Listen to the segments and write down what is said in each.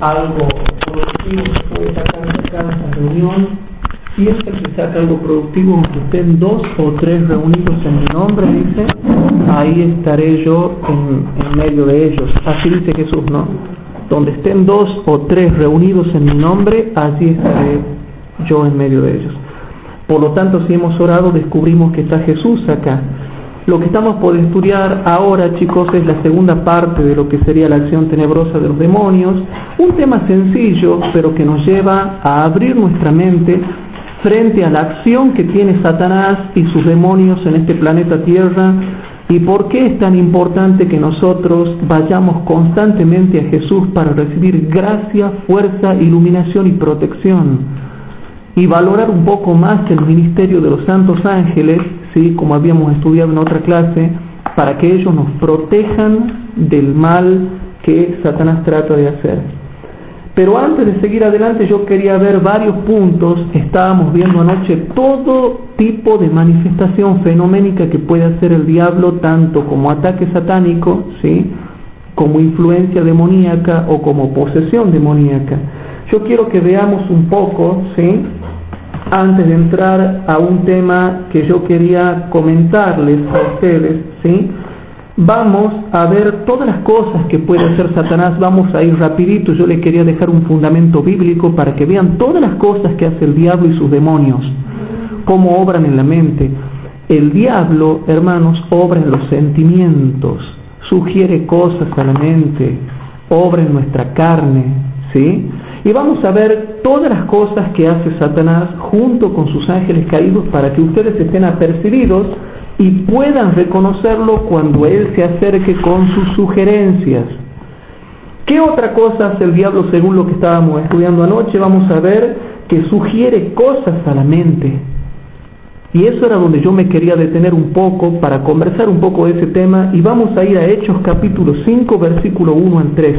algo productivo se puede sacar de cada reunión. Siempre se saca algo productivo, aunque estén 2 o 3 reunidos en mi nombre, dice, ahí estaré yo en medio de ellos. Así dice Jesús, ¿no? Donde estén 2 o 3 reunidos en mi nombre, allí estaré yo en medio de ellos. Por lo tanto, si hemos orado, descubrimos que está Jesús acá. Lo que estamos por estudiar ahora, chicos, es la segunda parte de lo que sería la acción tenebrosa de los demonios. Un tema sencillo, pero que nos lleva a abrir nuestra mente frente a la acción que tiene Satanás y sus demonios en este planeta Tierra, y por qué es tan importante que nosotros vayamos constantemente a Jesús para recibir gracia, fuerza, iluminación y protección, y valorar un poco más el ministerio de los santos ángeles, ¿sí? Como habíamos estudiado en otra clase, para que ellos nos protejan del mal que Satanás trata de hacer. Pero antes de seguir adelante, yo quería ver varios puntos. Estábamos viendo anoche todo tipo de manifestación fenoménica que puede hacer el diablo, tanto como ataque satánico, ¿sí?, como influencia demoníaca o como posesión demoníaca. Yo quiero que veamos un poco, ¿sí?, antes de entrar a un tema que yo quería comentarles a ustedes, ¿sí? Vamos a ver todas las cosas que puede hacer Satanás. Vamos a ir rapidito. Yo les quería dejar un fundamento bíblico para que vean todas las cosas que hace el diablo y sus demonios, cómo obran en la mente. El diablo, hermanos, obra en los sentimientos, sugiere cosas a la mente, obra en nuestra carne, ¿sí? Y vamos a ver todas las cosas que hace Satanás junto con sus ángeles caídos para que ustedes estén apercibidos y puedan reconocerlo cuando él se acerque con sus sugerencias. ¿Qué otra cosa hace el diablo según lo que estábamos estudiando anoche? Vamos a ver que sugiere cosas a la mente. Y eso era donde yo me quería detener un poco para conversar un poco de ese tema, y vamos a ir a Hechos capítulo 5, versículo 1 al 3.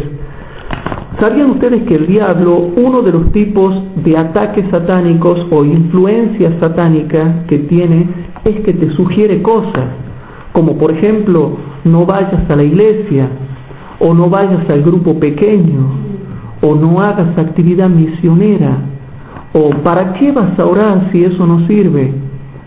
¿Sabían ustedes que el diablo, uno de los tipos de ataques satánicos o influencia satánica que tiene, es que te sugiere cosas, como por ejemplo, no vayas a la iglesia, o no vayas al grupo pequeño, o no hagas actividad misionera, o ¿para qué vas a orar si eso no sirve?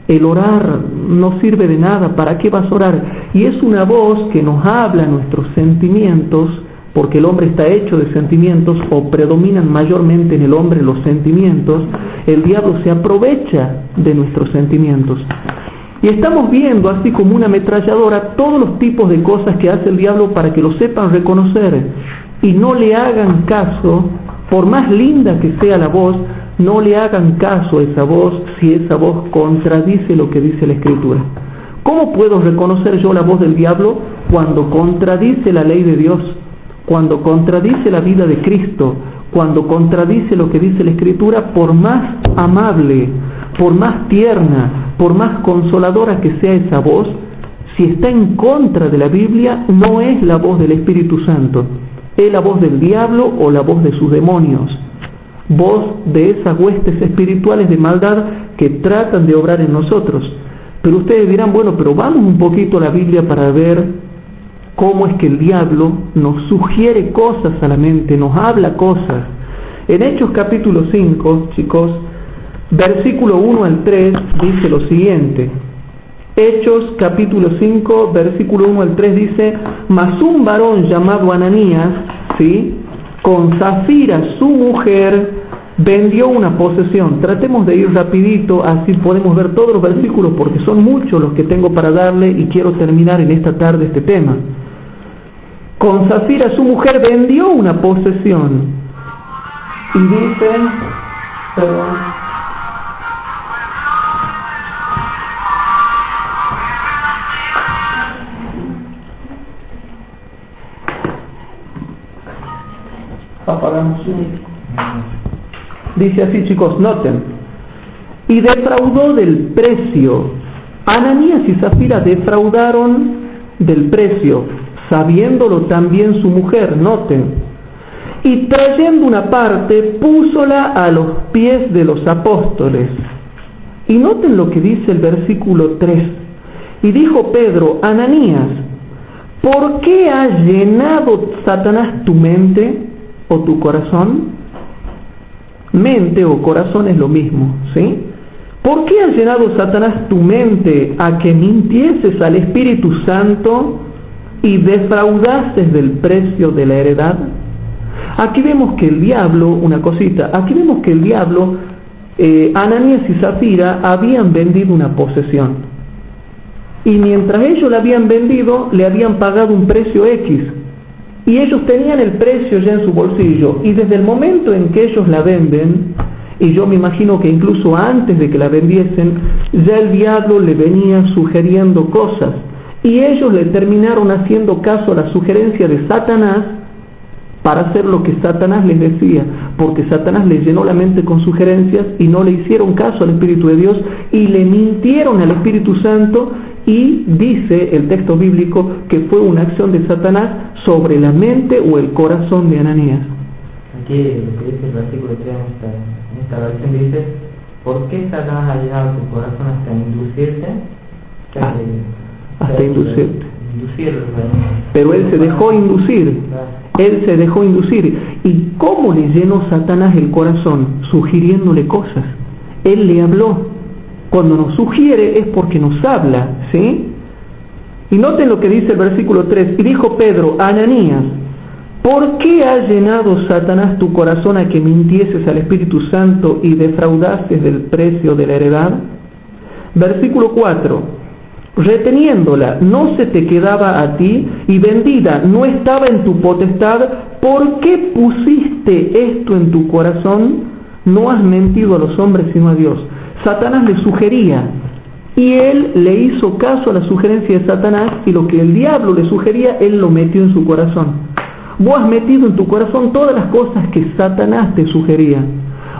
El orar no sirve de nada, ¿para qué vas a orar? Y es una voz que nos habla nuestros sentimientos, porque el hombre está hecho de sentimientos, o predominan mayormente en el hombre los sentimientos. El diablo se aprovecha de nuestros sentimientos. Y estamos viendo, así como una ametralladora, todos los tipos de cosas que hace el diablo para que lo sepan reconocer y no le hagan caso. Por más linda que sea la voz, no le hagan caso a esa voz si esa voz contradice lo que dice la Escritura. ¿Cómo puedo reconocer yo la voz del diablo? Cuando contradice la ley de Dios, cuando contradice la vida de Cristo, cuando contradice lo que dice la Escritura, por más amable, por más tierna, por más consoladora que sea esa voz, si está en contra de la Biblia, no es la voz del Espíritu Santo, es la voz del diablo o la voz de sus demonios, voz de esas huestes espirituales de maldad que tratan de obrar en nosotros. Pero ustedes dirán, bueno, pero vamos un poquito a la Biblia para ver cómo es que el diablo nos sugiere cosas a la mente, nos habla cosas. En Hechos capítulo 5, chicos, versículo 1 al 3, dice lo siguiente. Hechos capítulo 5, versículo 1 al 3 dice: mas un varón llamado Ananías, ¿sí?, con Zafira su mujer, vendió una posesión. Tratemos de ir rapidito, así podemos ver todos los versículos, porque son muchos los que tengo para darle y quiero terminar en esta tarde este tema. Con Zafira su mujer vendió una posesión. Y dice, apagamos. Dice así, chicos, noten: y defraudó del precio. Ananías y Zafira defraudaron del precio, sabiéndolo también su mujer, noten. Y trayendo una parte, púsola a los pies de los apóstoles. Y noten lo que dice el versículo 3. Y dijo Pedro: Ananías, ¿por qué ha llenado Satanás tu mente? o tu corazón? Mente o corazón es lo mismo, ¿sí? ¿Por qué ha llenado Satanás tu mente a que mintieses al Espíritu Santo y defraudases del precio de la heredad? Aquí vemos que el diablo, una cosita, aquí vemos que el diablo, Ananías y Zafira habían vendido una posesión. Y mientras ellos la habían vendido, le habían pagado un precio X. Y ellos tenían el precio ya en su bolsillo. Y desde el momento en que ellos la venden, y yo me imagino que incluso antes de que la vendiesen, ya el diablo le venía sugiriendo cosas. Y ellos le terminaron haciendo caso a la sugerencia de Satanás para hacer lo que Satanás les decía, porque Satanás les llenó la mente con sugerencias y no le hicieron caso al Espíritu de Dios y le mintieron al Espíritu Santo, y dice el texto bíblico que fue una acción de Satanás sobre la mente o el corazón de Ananías. Aquí lo que dice el versículo 3 en esta versión dice: ¿por qué Satanás ha llegado a tu corazón hasta inducirte? Hasta inducirte. Inducirlo, pero él se dejó inducir. Él se dejó inducir. ¿Y cómo le llenó Satanás el corazón? Sugiriéndole cosas. Él le habló. Cuando nos sugiere es porque nos habla, ¿sí? Y noten lo que dice el versículo 3. Y dijo Pedro: Ananías, ¿por qué ha llenado Satanás tu corazón a que mintieses al Espíritu Santo y defraudases del precio de la heredad? Versículo 4. Reteniéndola no se te quedaba a ti, y vendida no estaba en tu potestad. ¿Por qué pusiste esto en tu corazón? No has mentido a los hombres sino a Dios. Satanás le sugería y él le hizo caso a la sugerencia de Satanás, y lo que el diablo le sugería, él lo metió en su corazón. Vos has metido en tu corazón todas las cosas que Satanás te sugería.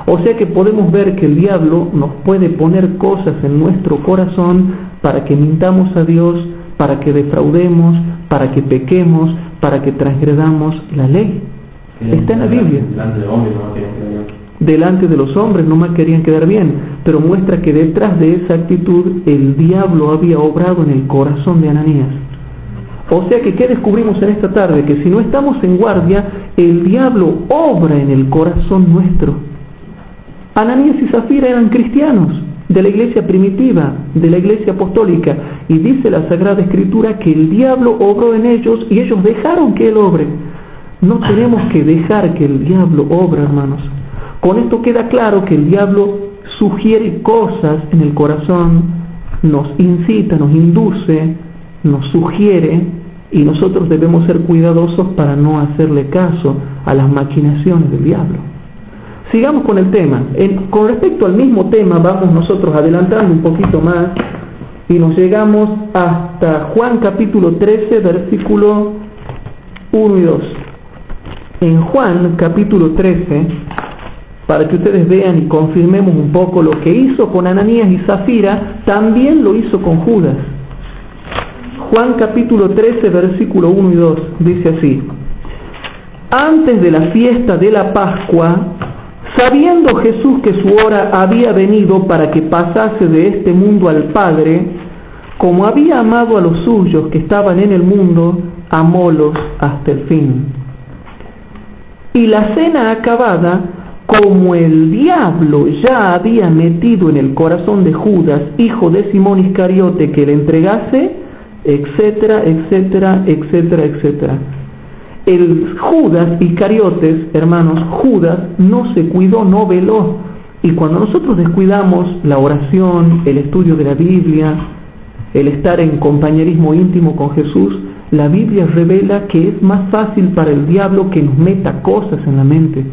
O sea que podemos ver que el diablo nos puede poner cosas en nuestro corazón para que mintamos a Dios, para que defraudemos, para que pequemos, para que transgredamos la ley. Está en la Biblia. Delante de los hombres no más querían quedar bien, pero muestra que detrás de esa actitud el diablo había obrado en el corazón de Ananías. O sea que, ¿qué descubrimos en esta tarde? Que si no estamos en guardia, el diablo obra en el corazón nuestro. Ananías y Zafira eran cristianos de la iglesia primitiva, de la iglesia apostólica, y dice la Sagrada Escritura que el diablo obró en ellos y ellos dejaron que él obre. No tenemos que dejar que el diablo obre, hermanos. Con esto queda claro que el diablo sugiere cosas en el corazón, nos incita, nos induce, nos sugiere, y nosotros debemos ser cuidadosos para no hacerle caso a las maquinaciones del diablo. Sigamos con el tema. Con respecto al mismo tema, vamos nosotros adelantando un poquito más y nos llegamos hasta Juan capítulo 13, versículo 1 y 2. En Juan capítulo 13, para que ustedes vean y confirmemos un poco lo que hizo con Ananías y Zafira, también lo hizo con Judas. Juan capítulo 13, versículo 1 y 2, dice así: antes de la fiesta de la Pascua, sabiendo Jesús que su hora había venido para que pasase de este mundo al Padre, como había amado a los suyos que estaban en el mundo, amólos hasta el fin. Y la cena acabada, como el diablo ya había metido en el corazón de Judas, hijo de Simón Iscariote, que le entregase, etcétera, etcétera, etcétera, etcétera. El Judas Iscariotes, hermanos, Judas no se cuidó, no veló. Y cuando nosotros descuidamos la oración, el estudio de la Biblia, el estar en compañerismo íntimo con Jesús, la Biblia revela que es más fácil para el diablo que nos meta cosas en la mente.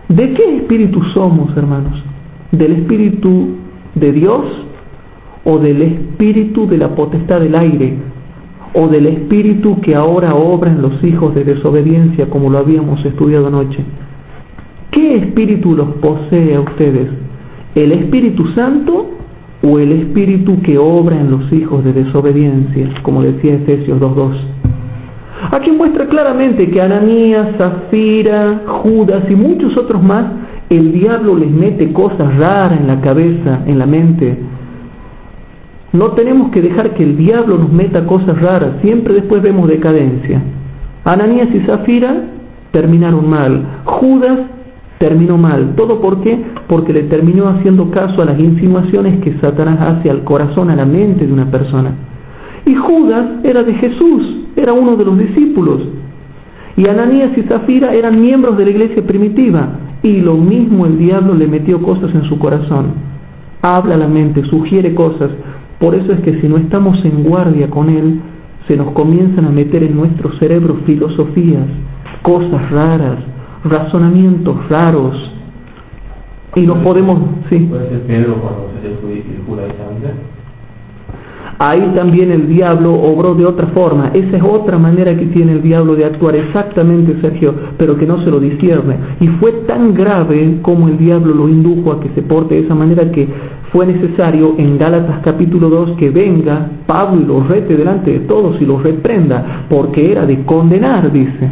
¿De qué espíritu somos, hermanos? ¿Del espíritu de Dios o del espíritu de la potestad del aire? ¿O del espíritu que ahora obra en los hijos de desobediencia, como lo habíamos estudiado anoche? ¿Qué espíritu los posee a ustedes? ¿El Espíritu Santo o el espíritu que obra en los hijos de desobediencia, como decía Efesios 2:2? Aquí muestra claramente que Ananías, Zafira, Judas y muchos otros más, el diablo les mete cosas raras en la cabeza, en la mente. No tenemos que dejar que el diablo nos meta cosas raras, siempre después vemos decadencia. Ananías y Zafira terminaron mal. Judas terminó mal. ¿Todo por qué? Porque le terminó haciendo caso a las insinuaciones que Satanás hace al corazón, a la mente de una persona. Y Judas era de Jesús, era uno de los discípulos. Y Ananías y Zafira eran miembros de la iglesia primitiva. Y lo mismo el diablo le metió cosas en su corazón. Habla a la mente, sugiere cosas. Por eso es que si no estamos en guardia con él, se nos comienzan a meter en nuestro cerebro filosofías, cosas raras, razonamientos raros, y no podemos... ¿sí? ¿Puede ser Pedro cuando se le jura de sangre? Ahí también el diablo obró de otra forma. Esa es otra manera que tiene el diablo de actuar, exactamente, Sergio, pero que no se lo discierne. Y fue tan grave como el diablo lo indujo a que se porte de esa manera que fue necesario en Gálatas capítulo 2 que venga Pablo y lo rete delante de todos y lo reprenda, porque era de condenar, dice.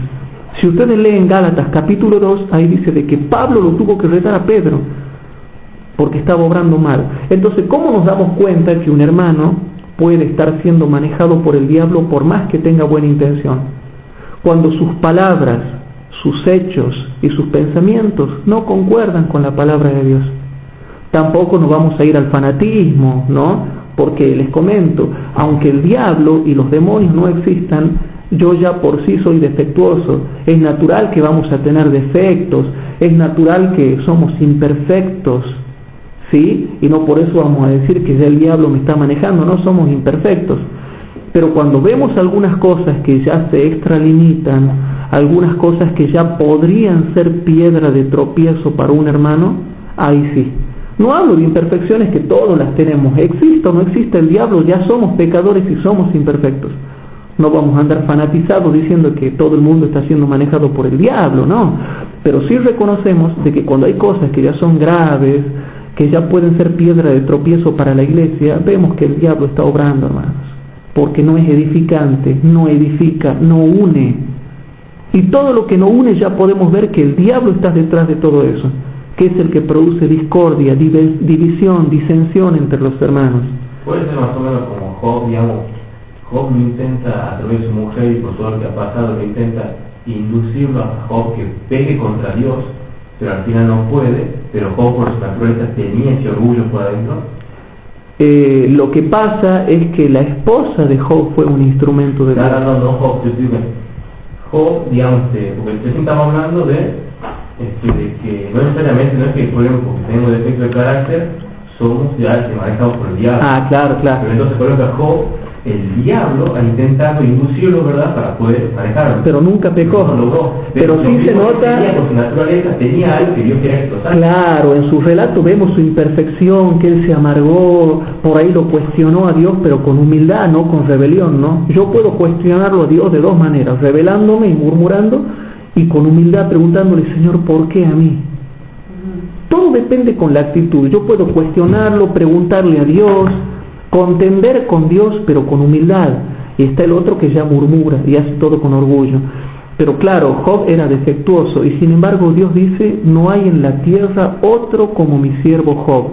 Si ustedes leen Gálatas capítulo 2, ahí dice de que Pablo lo tuvo que retar a Pedro, porque estaba obrando mal. Entonces, ¿cómo nos damos cuenta que un hermano puede estar siendo manejado por el diablo por más que tenga buena intención? Cuando sus palabras, sus hechos y sus pensamientos no concuerdan con la palabra de Dios. Tampoco nos vamos a ir al fanatismo, ¿no? Porque les comento, aunque el diablo y los demonios no existan, yo ya por sí soy defectuoso. Es natural que vamos a tener defectos, es natural que somos imperfectos, ¿sí? Y no por eso vamos a decir que ya el diablo me está manejando, no somos imperfectos. Pero cuando vemos algunas cosas que ya se extralimitan, algunas cosas que ya podrían ser piedra de tropiezo para un hermano, ahí sí. No hablo de imperfecciones que todos las tenemos, exista o no exista el diablo, ya somos pecadores y somos imperfectos. No vamos a andar fanatizados diciendo que todo el mundo está siendo manejado por el diablo, no. Pero sí reconocemos de que cuando hay cosas que ya son graves, que ya pueden ser piedra de tropiezo para la iglesia, vemos que el diablo está obrando, hermanos, porque no es edificante, no edifica, no une. Y todo lo que no une ya podemos ver que el diablo está detrás de todo eso, que es el que produce discordia, división, disensión entre los hermanos. Puede ser más o menos como Job, digamos. Job lo intenta, a través de su mujer y por todo lo que ha pasado, lo intenta inducirlo a Job que pegue contra Dios, pero al final no puede. Pero Job por su naturaleza tenía ese orgullo por adentro. Lo que pasa es que la esposa de Job fue un instrumento de Dios. No, Job, yo digo Job, digamos, porque recién estamos hablando de que no necesariamente, no es que el problema porque tenemos defecto de carácter, somos ya manejados por el diablo. Ah, claro. Pero entonces, por ejemplo, Job, el diablo ha intentado inducirlo, ¿verdad?, para poder manejarlo. Pero nunca pecó. No logró. Pero sí se nota. Por su naturaleza tenía algo que Dios quería explotar. Claro, en su relato vemos su imperfección, que él se amargó, por ahí lo cuestionó a Dios, pero con humildad, no con rebelión, ¿no? Yo puedo cuestionarlo a Dios de dos maneras, rebelándome y murmurando, y con humildad preguntándole, Señor, ¿por qué a mí? Todo depende con la actitud. Yo puedo cuestionarlo, preguntarle a Dios, contender con Dios, pero con humildad. Y está el otro que ya murmura y hace todo con orgullo. Pero claro, Job era defectuoso y sin embargo Dios dice, no hay en la tierra otro como mi siervo Job.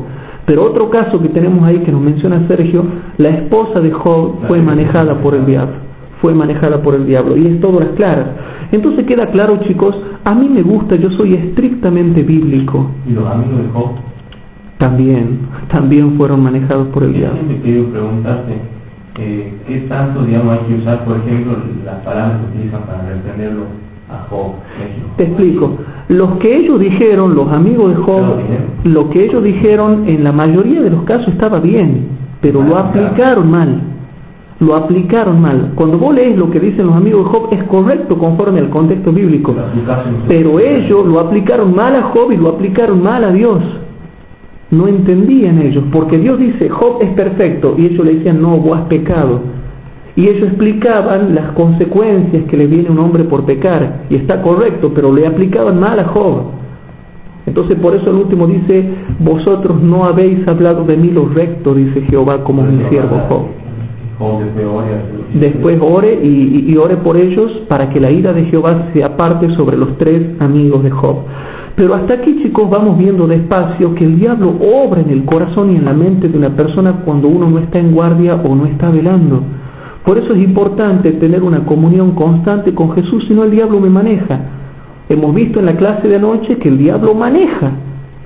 Pero otro caso que tenemos ahí que nos menciona Sergio, la esposa de Job fue manejada por el diablo. Fue manejada por el diablo y es todo las claras. Entonces queda claro, chicos, a mí me gusta, yo soy estrictamente bíblico. ¿Y los amigos de Job? También fueron manejados por el diablo. Yo quiero preguntarte, ¿qué tanto, digamos, hay que usar, por ejemplo, las palabras que utilizan para reprenderlo a Job? Te explico. Los que ellos dijeron, los amigos de Job, lo que ellos dijeron en la mayoría de los casos estaba bien, pero lo aplicaron mal. Cuando vos lees lo que dicen los amigos de Job es correcto conforme al contexto bíblico, pero ellos lo aplicaron mal a Job y lo aplicaron mal a Dios. No entendían ellos, porque Dios dice Job es perfecto y ellos le decían no, vos has pecado, y ellos explicaban las consecuencias que le viene a un hombre por pecar, y está correcto, pero le aplicaban mal a Job. Entonces por eso el último dice, vosotros no habéis hablado de mí lo recto, dice Jehová, como mi siervo Job. Después ore y ore por ellos para que la ira de Jehová se aparte sobre los tres amigos de Job. Pero hasta aquí, chicos, vamos viendo despacio que el diablo obra en el corazón y en la mente de una persona cuando uno no está en guardia o no está velando. Por eso es importante tener una comunión constante con Jesús, si no el diablo me maneja. Hemos visto en la clase de anoche que el diablo maneja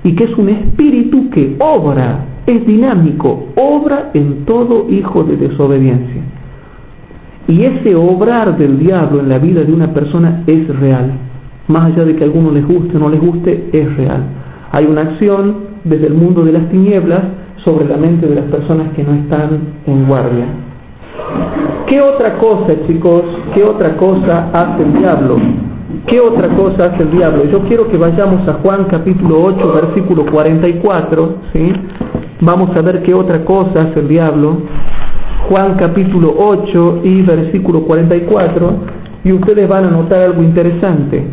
y que es un espíritu que obra, es dinámico, obra en todo hijo de desobediencia. Y ese obrar del diablo en la vida de una persona es real. Más allá de que a algunos les guste o no les guste, es real. Hay una acción desde el mundo de las tinieblas sobre la mente de las personas que no están en guardia. ¿Qué otra cosa, chicos? ¿Qué otra cosa hace el diablo? ¿Qué otra cosa hace el diablo? Yo quiero que vayamos a Juan capítulo 8, versículo 44, ¿sí? Vamos a ver qué otra cosa hace el diablo. Juan capítulo 8 y versículo 44, y ustedes van a notar algo interesante.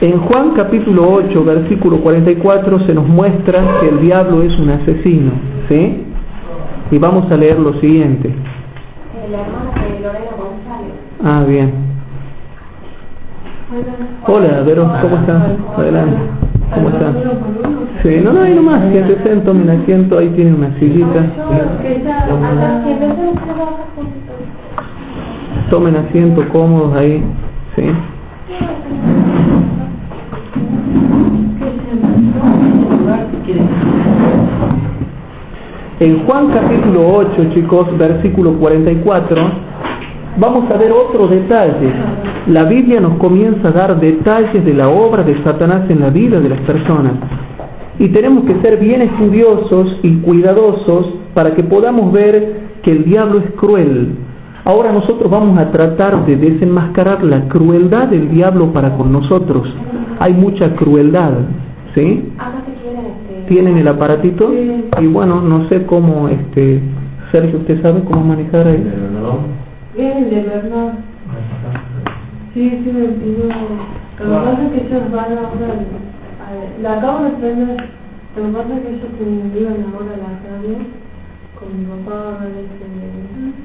En Juan capítulo 8, versículo 44 se nos muestra que el diablo es un asesino, ¿sí? Y vamos a leer lo siguiente. La hermana de Lorena González. Ah, bien. Hola, Vero, ¿cómo estás? Adelante. ¿Cómo estás? Sí, no, ahí nomás, siéntese, tomen asiento, ahí tienen una sillita. Tomen asiento cómodos ahí, ¿sí? En Juan capítulo 8, chicos, versículo 44, vamos a ver otro detalle. La Biblia nos comienza a dar detalles de la obra de Satanás en la vida de las personas. Y tenemos que ser bien estudiosos y cuidadosos para que podamos ver que el diablo es cruel. Ahora nosotros vamos a tratar de desenmascarar la crueldad del diablo para con nosotros. Hay mucha crueldad, ¿sí? ¿Tienen el aparatito? Y bueno, no sé cómo, Sergio, ¿usted sabe cómo manejar ahí? Bien, de verdad. Sí, me pidió. Lo que pasa es que ellos van ahora, la acabo de prender. Lo que pasa es que ellos iban ahora a la radio con mi papá a ver este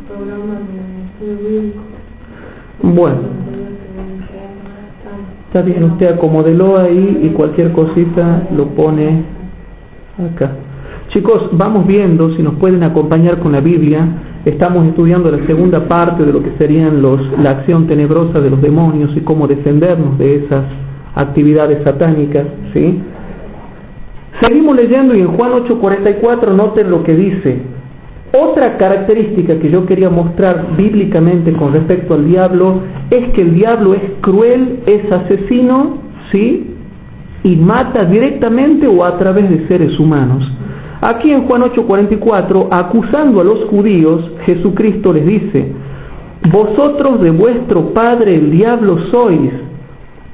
programa de estudio bíblico. Bueno, está bien, usted acomódelo ahí y cualquier cosita lo pone acá. Chicos, vamos viendo si nos pueden acompañar con la Biblia. Estamos estudiando la segunda parte de lo que serían la acción tenebrosa de los demonios y cómo defendernos de esas actividades satánicas, ¿sí? Seguimos leyendo y en Juan 8:44 noten lo que dice. Otra característica que yo quería mostrar bíblicamente con respecto al diablo es que el diablo es cruel, es asesino, ¿sí? Y mata directamente o a través de seres humanos. Aquí en Juan 8:44, acusando a los judíos, Jesucristo les dice: vosotros de vuestro padre el diablo sois,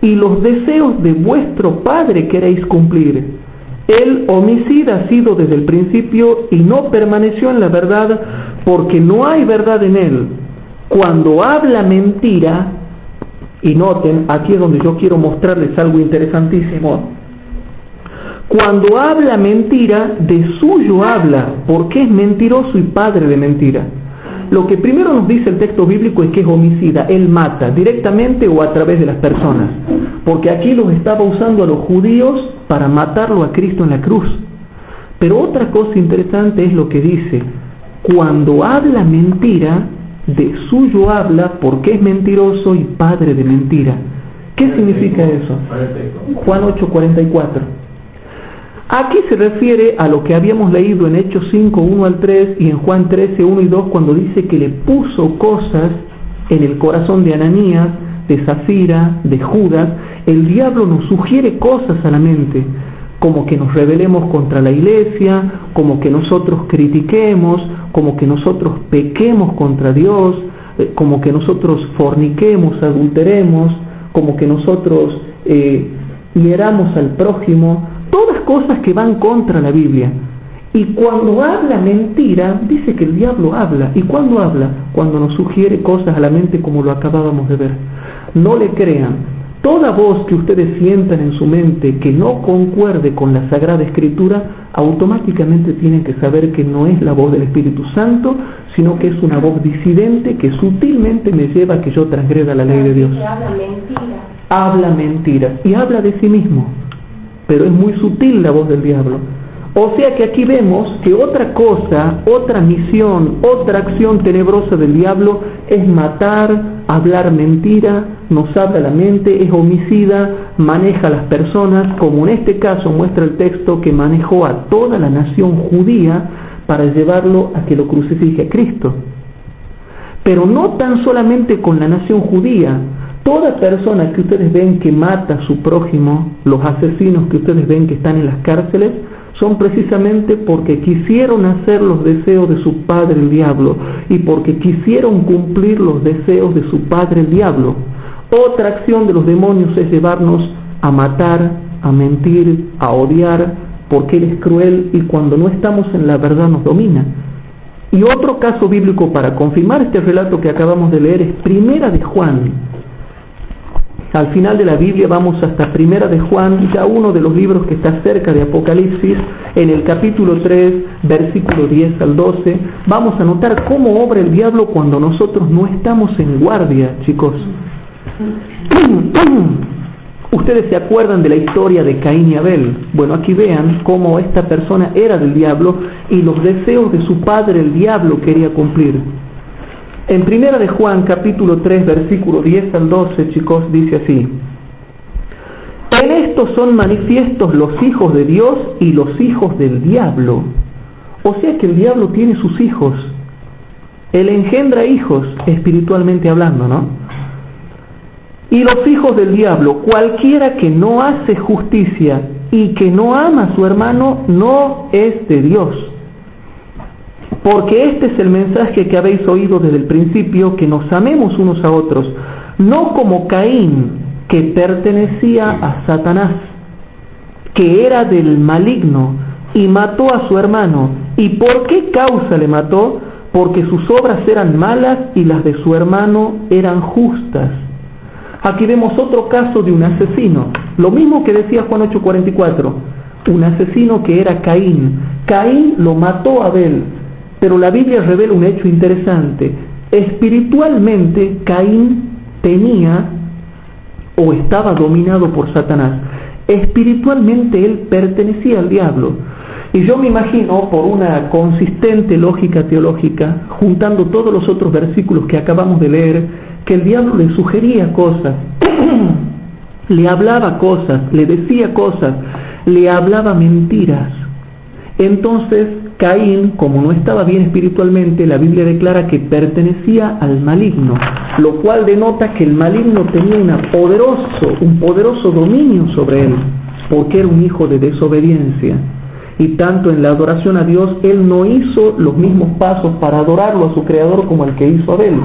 y los deseos de vuestro padre queréis cumplir. Él homicida ha sido desde el principio y no permaneció en la verdad, porque no hay verdad en él. Cuando habla mentira, y noten, aquí es donde yo quiero mostrarles algo interesantísimo. Cuando habla mentira, de suyo habla, porque es mentiroso y padre de mentira. Lo que primero nos dice el texto bíblico es que es homicida, él mata, directamente o a través de las personas. Porque aquí los estaba usando a los judíos para matarlo a Cristo en la cruz. Pero otra cosa interesante es lo que dice: cuando habla mentira, de suyo habla, porque es mentiroso y padre de mentira. ¿Qué significa eso? Juan 8:44. Aquí se refiere a lo que habíamos leído en Hechos 5, 1 al 3 y en Juan 13, 1 y 2, cuando dice que le puso cosas en el corazón de Ananías, de Zafira, de Judas. El diablo nos sugiere cosas a la mente, como que nos rebelemos contra la iglesia, como que nosotros critiquemos, como que nosotros pequemos contra Dios, como que nosotros forniquemos, adulteremos, como que nosotros hieramos al prójimo. Todas cosas que van contra la Biblia. Y cuando habla mentira, dice que el diablo habla. ¿Y cuándo habla? Cuando nos sugiere cosas a la mente, como lo acabábamos de ver. No le crean. Toda voz que ustedes sientan en su mente que no concuerde con la Sagrada Escritura, automáticamente tienen que saber que no es la voz del Espíritu Santo, sino que es una voz disidente que sutilmente me lleva a que yo transgreda la ley de Dios. Habla mentiras. Y habla de sí mismo. Pero es muy sutil la voz del diablo. O sea que aquí vemos que otra cosa, otra misión, otra acción tenebrosa del diablo es matar, hablar mentira, nos habla la mente, es homicida, maneja a las personas, como en este caso muestra el texto que manejó a toda la nación judía para llevarlo a que lo crucifique a Cristo. Pero no tan solamente con la nación judía, toda persona que ustedes ven que mata a su prójimo, los asesinos que ustedes ven que están en las cárceles, son precisamente porque quisieron hacer los deseos de su padre el diablo y porque quisieron cumplir los deseos de su padre el diablo. Otra acción de los demonios es llevarnos a matar, a mentir, a odiar, porque Él es cruel y cuando no estamos en la verdad nos domina. Y otro caso bíblico para confirmar este relato que acabamos de leer es Primera de Juan. Al final de la Biblia vamos hasta Primera de Juan, ya uno de los libros que está cerca de Apocalipsis, en el capítulo 3, versículo 10 al 12, vamos a notar cómo obra el diablo cuando nosotros no estamos en guardia, chicos. Ustedes se acuerdan de la historia de Caín y Abel. Bueno, aquí vean cómo esta persona era del diablo y los deseos de su padre el diablo quería cumplir. En Primera de Juan, capítulo 3, versículo 10 al 12, chicos, dice así: en esto son manifiestos los hijos de Dios y los hijos del diablo. O sea que el diablo tiene sus hijos. Él engendra hijos, espiritualmente hablando, ¿no? Y los hijos del diablo, cualquiera que no hace justicia y que no ama a su hermano, no es de Dios. Porque este es el mensaje que habéis oído desde el principio, que nos amemos unos a otros, no como Caín, que pertenecía a Satanás, que era del maligno, y mató a su hermano. ¿Y por qué causa le mató? Porque sus obras eran malas y las de su hermano eran justas. Aquí vemos otro caso de un asesino, lo mismo que decía Juan 8:44, un asesino que era Caín. Caín lo mató a Abel, pero la Biblia revela un hecho interesante. Espiritualmente Caín tenía o estaba dominado por Satanás. Espiritualmente él pertenecía al diablo. Y yo me imagino, por una consistente lógica teológica, juntando todos los otros versículos que acabamos de leer, que el diablo le sugería cosas, le hablaba cosas, le decía cosas, le hablaba mentiras. Entonces Caín, como no estaba bien espiritualmente, la Biblia declara que pertenecía al maligno, lo cual denota que el maligno tenía un poderoso dominio sobre él, porque era un hijo de desobediencia. Y tanto en la adoración a Dios, él no hizo los mismos pasos para adorarlo a su creador como el que hizo Abel.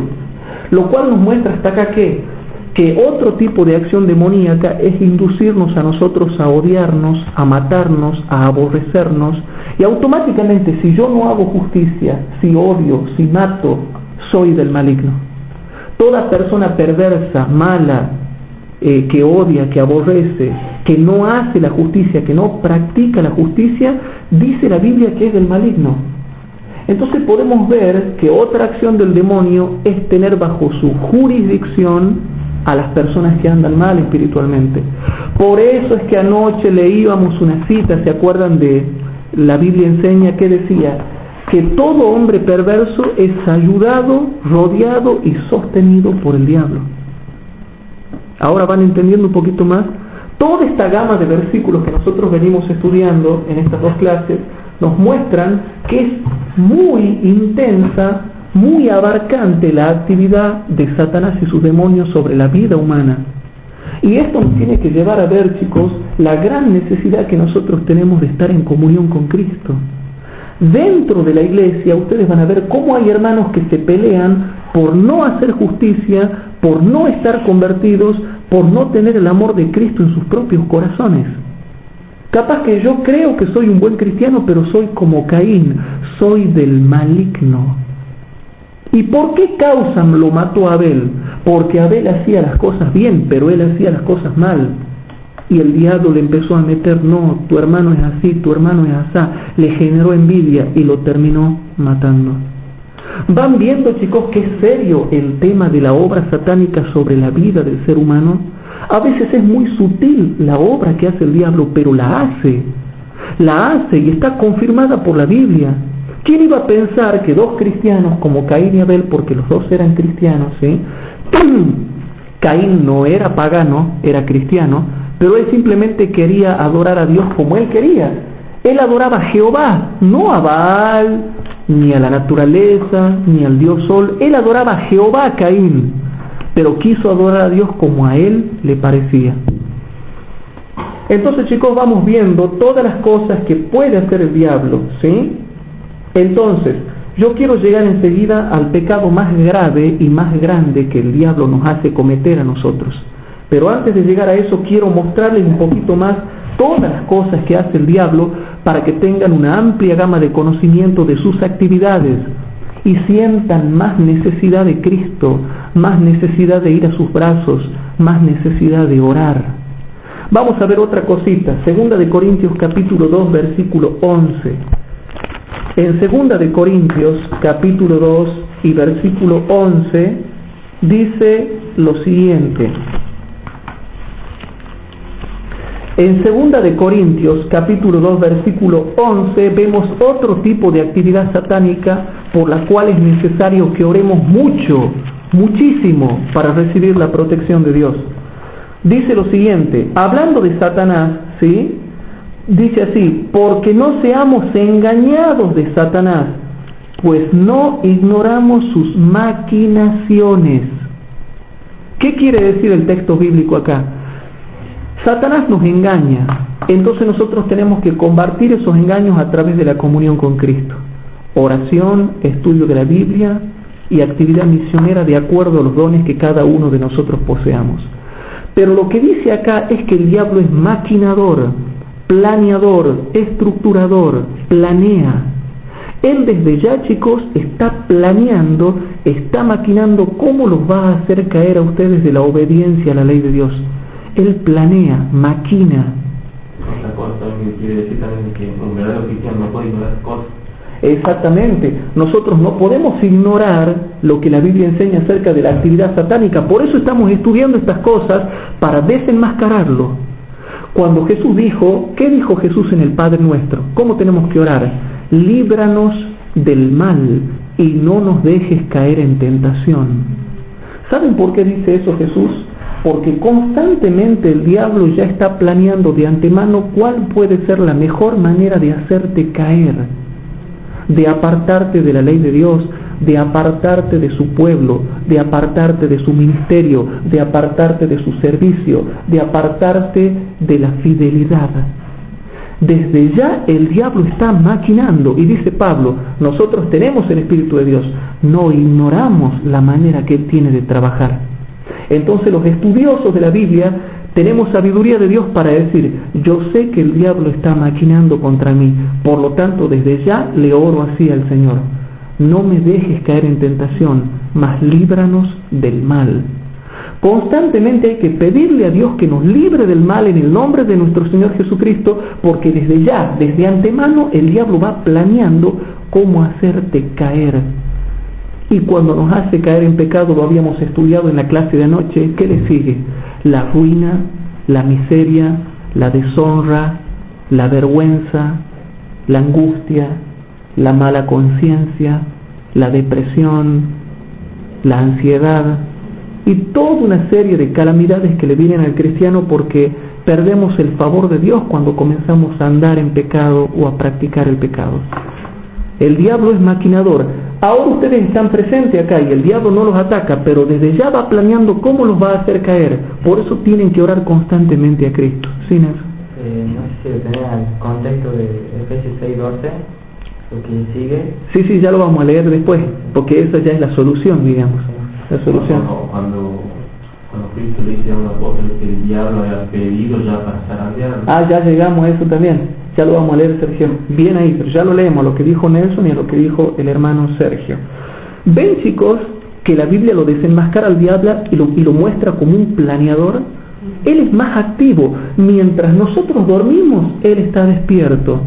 Lo cual nos muestra hasta acá que otro tipo de acción demoníaca es inducirnos a nosotros a odiarnos, a matarnos, a aborrecernos, y automáticamente si yo no hago justicia, si odio, si mato, soy del maligno. Toda persona perversa, mala, que odia, que aborrece, que no hace la justicia, que no practica la justicia, dice la Biblia que es del maligno. Entonces podemos ver que otra acción del demonio es tener bajo su jurisdicción a las personas que andan mal espiritualmente. Por eso es que anoche leíamos una cita, ¿se acuerdan de la Biblia enseña que decía? Que todo hombre perverso es ayudado, rodeado y sostenido por el diablo. Ahora van entendiendo un poquito más. Toda esta gama de versículos que nosotros venimos estudiando en estas dos clases nos muestran que es muy intensa, muy abarcante la actividad de Satanás y sus demonios sobre la vida humana. Y esto nos tiene que llevar a ver, chicos, la gran necesidad que nosotros tenemos de estar en comunión con Cristo. Dentro de la iglesia ustedes van a ver cómo hay hermanos que se pelean por no hacer justicia, por no estar convertidos, por no tener el amor de Cristo en sus propios corazones. Capaz que yo creo que soy un buen cristiano, pero soy como Caín, soy del maligno. ¿Y por qué causa lo mató a Abel? Porque Abel hacía las cosas bien, pero él hacía las cosas mal. Y el diablo le empezó a meter, no, tu hermano es así, tu hermano es así. Le generó envidia y lo terminó matando. ¿Van viendo, chicos, que es serio el tema de la obra satánica sobre la vida del ser humano? A veces es muy sutil la obra que hace el diablo, pero la hace y está confirmada por la Biblia. ¿Quién iba a pensar que dos cristianos como Caín y Abel, porque los dos eran cristianos, ¿sí? Caín no era pagano, era cristiano, pero él simplemente quería adorar a Dios como él quería. Él adoraba a Jehová, no a Baal, ni a la naturaleza, ni al dios Sol. Él adoraba a Jehová, Caín, pero quiso adorar a Dios como a él le parecía. Entonces, chicos, vamos viendo todas las cosas que puede hacer el diablo, ¿sí? Entonces, yo quiero llegar enseguida al pecado más grave y más grande que el diablo nos hace cometer a nosotros. Pero antes de llegar a eso, quiero mostrarles un poquito más todas las cosas que hace el diablo para que tengan una amplia gama de conocimiento de sus actividades y sientan más necesidad de Cristo, más necesidad de ir a sus brazos, más necesidad de orar. Vamos a ver otra cosita, 2 de Corintios capítulo 2 versículo 11. En 2 de Corintios capítulo 2 y versículo 11 dice lo siguiente. En 2 de Corintios capítulo 2 versículo 11 vemos otro tipo de actividad satánica por la cual es necesario que oremos mucho, muchísimo para recibir la protección de Dios. Dice lo siguiente, hablando de Satanás, ¿sí? Dice así, porque no seamos engañados de Satanás, pues no ignoramos sus maquinaciones. ¿Qué quiere decir el texto bíblico acá? Satanás nos engaña, entonces nosotros tenemos que combatir esos engaños a través de la comunión con Cristo. Oración, estudio de la Biblia y actividad misionera de acuerdo a los dones que cada uno de nosotros poseamos. Pero lo que dice acá es que el diablo es maquinador, planeador, estructurador, planea. Él desde ya, chicos, está planeando, está maquinando cómo los va a hacer caer a ustedes de la obediencia a la ley de Dios. Él planea, maquina. Otra cosa también quiere decir también que un verdadero cristiano no puede ignorar cosas. Exactamente, nosotros no podemos ignorar lo que la Biblia enseña acerca de la actividad satánica, por eso estamos estudiando estas cosas para desenmascararlo. Cuando Jesús dijo, ¿qué dijo Jesús en el Padre Nuestro? ¿Cómo tenemos que orar? Líbranos del mal y no nos dejes caer en tentación. ¿Saben por qué dice eso Jesús? Porque constantemente el diablo ya está planeando de antemano cuál puede ser la mejor manera de hacerte caer, de apartarte de la ley de Dios, de apartarte de su pueblo, de apartarte de su ministerio, de apartarte de su servicio, de apartarte de la fidelidad. Desde ya el diablo está maquinando y dice Pablo, nosotros tenemos el Espíritu de Dios, no ignoramos la manera que Él tiene de trabajar. Entonces los estudiosos de la Biblia tenemos sabiduría de Dios para decir, yo sé que el diablo está maquinando contra mí, por lo tanto desde ya le oro así al Señor, no me dejes caer en tentación, mas líbranos del mal. Constantemente hay que pedirle a Dios que nos libre del mal en el nombre de nuestro Señor Jesucristo, porque desde ya, desde antemano, el diablo va planeando cómo hacerte caer. Y cuando nos hace caer en pecado, lo habíamos estudiado en la clase de anoche, ¿qué le sigue? La ruina, la miseria, la deshonra, la vergüenza, la angustia, la mala conciencia, la depresión, la ansiedad y toda una serie de calamidades que le vienen al cristiano porque perdemos el favor de Dios cuando comenzamos a andar en pecado o a practicar el pecado. El diablo es maquinador. Ahora ustedes están presentes acá y el diablo no los ataca, pero desde ya va planeando cómo los va a hacer caer. Por eso tienen que orar constantemente a Cristo. ¿Sí, Nelson? No sé si tenés el contexto de Efesios 6:12, lo que sigue. Sí, ya lo vamos a leer después, porque esa ya es la solución, digamos. La solución. Cuando Cristo le dice a un apóstol que el diablo había pedido ya para zarandear. Ya llegamos a eso también. Ya lo vamos a leer, Sergio. Bien ahí, pero ya lo leemos, a lo que dijo Nelson y a lo que dijo el hermano Sergio. Ven, chicos, que la Biblia lo desenmascara al diablo y lo muestra como un planeador. Él es más activo. Mientras nosotros dormimos, Él está despierto.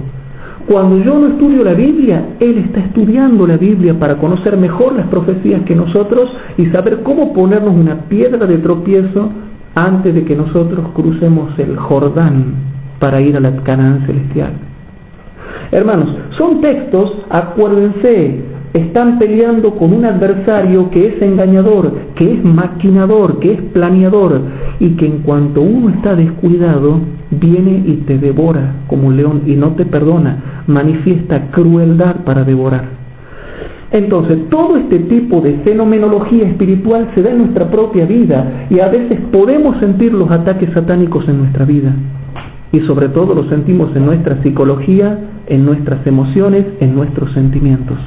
Cuando yo no estudio la Biblia, Él está estudiando la Biblia para conocer mejor las profecías que nosotros y saber cómo ponernos una piedra de tropiezo antes de que nosotros crucemos el Jordán para ir a la Canaán celestial. Hermanos, son textos, acuérdense, están peleando con un adversario que es engañador, que es maquinador, que es planeador, y que en cuanto uno está descuidado, viene y te devora como un león y no te perdona, manifiesta crueldad para devorar. Entonces, todo este tipo de fenomenología espiritual se da en nuestra propia vida y a veces podemos sentir los ataques satánicos en nuestra vida. Y sobre todo lo sentimos en nuestra psicología, en nuestras emociones, en nuestros sentimientos.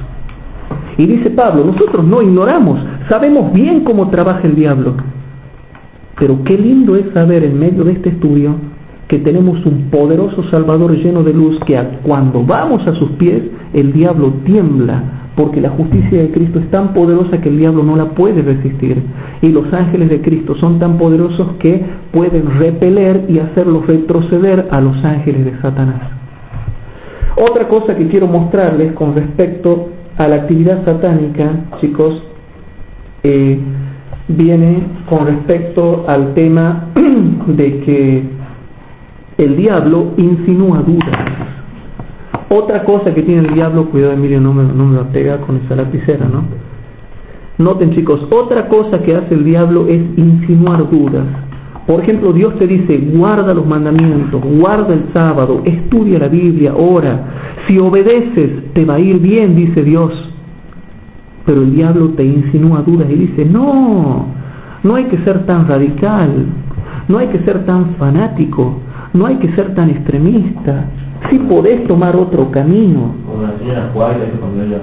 Y dice Pablo, nosotros no ignoramos, sabemos bien cómo trabaja el diablo. Pero qué lindo es saber en medio de este estudio que tenemos un poderoso Salvador lleno de luz que cuando vamos a sus pies, el diablo tiembla, porque la justicia de Cristo es tan poderosa que el diablo no la puede resistir. Y los ángeles de Cristo son tan poderosos que pueden repeler y hacerlos retroceder a los ángeles de Satanás. Otra cosa que quiero mostrarles con respecto a la actividad satánica, chicos, viene con respecto al tema de que el diablo insinúa dudas. Otra cosa que tiene el diablo, cuidado Emilio, no me la pega con esa lapicera, ¿no? Noten chicos, otra cosa que hace el diablo es insinuar dudas. Por ejemplo, Dios te dice, guarda los mandamientos, guarda el sábado, estudia la Biblia, ora. Si obedeces, te va a ir bien, dice Dios. Pero el diablo te insinúa dudas y dice, no hay que ser tan radical, no hay que ser tan fanático, no hay que ser tan extremista. Si podés tomar otro camino. Como la señora Juárez, cuando ella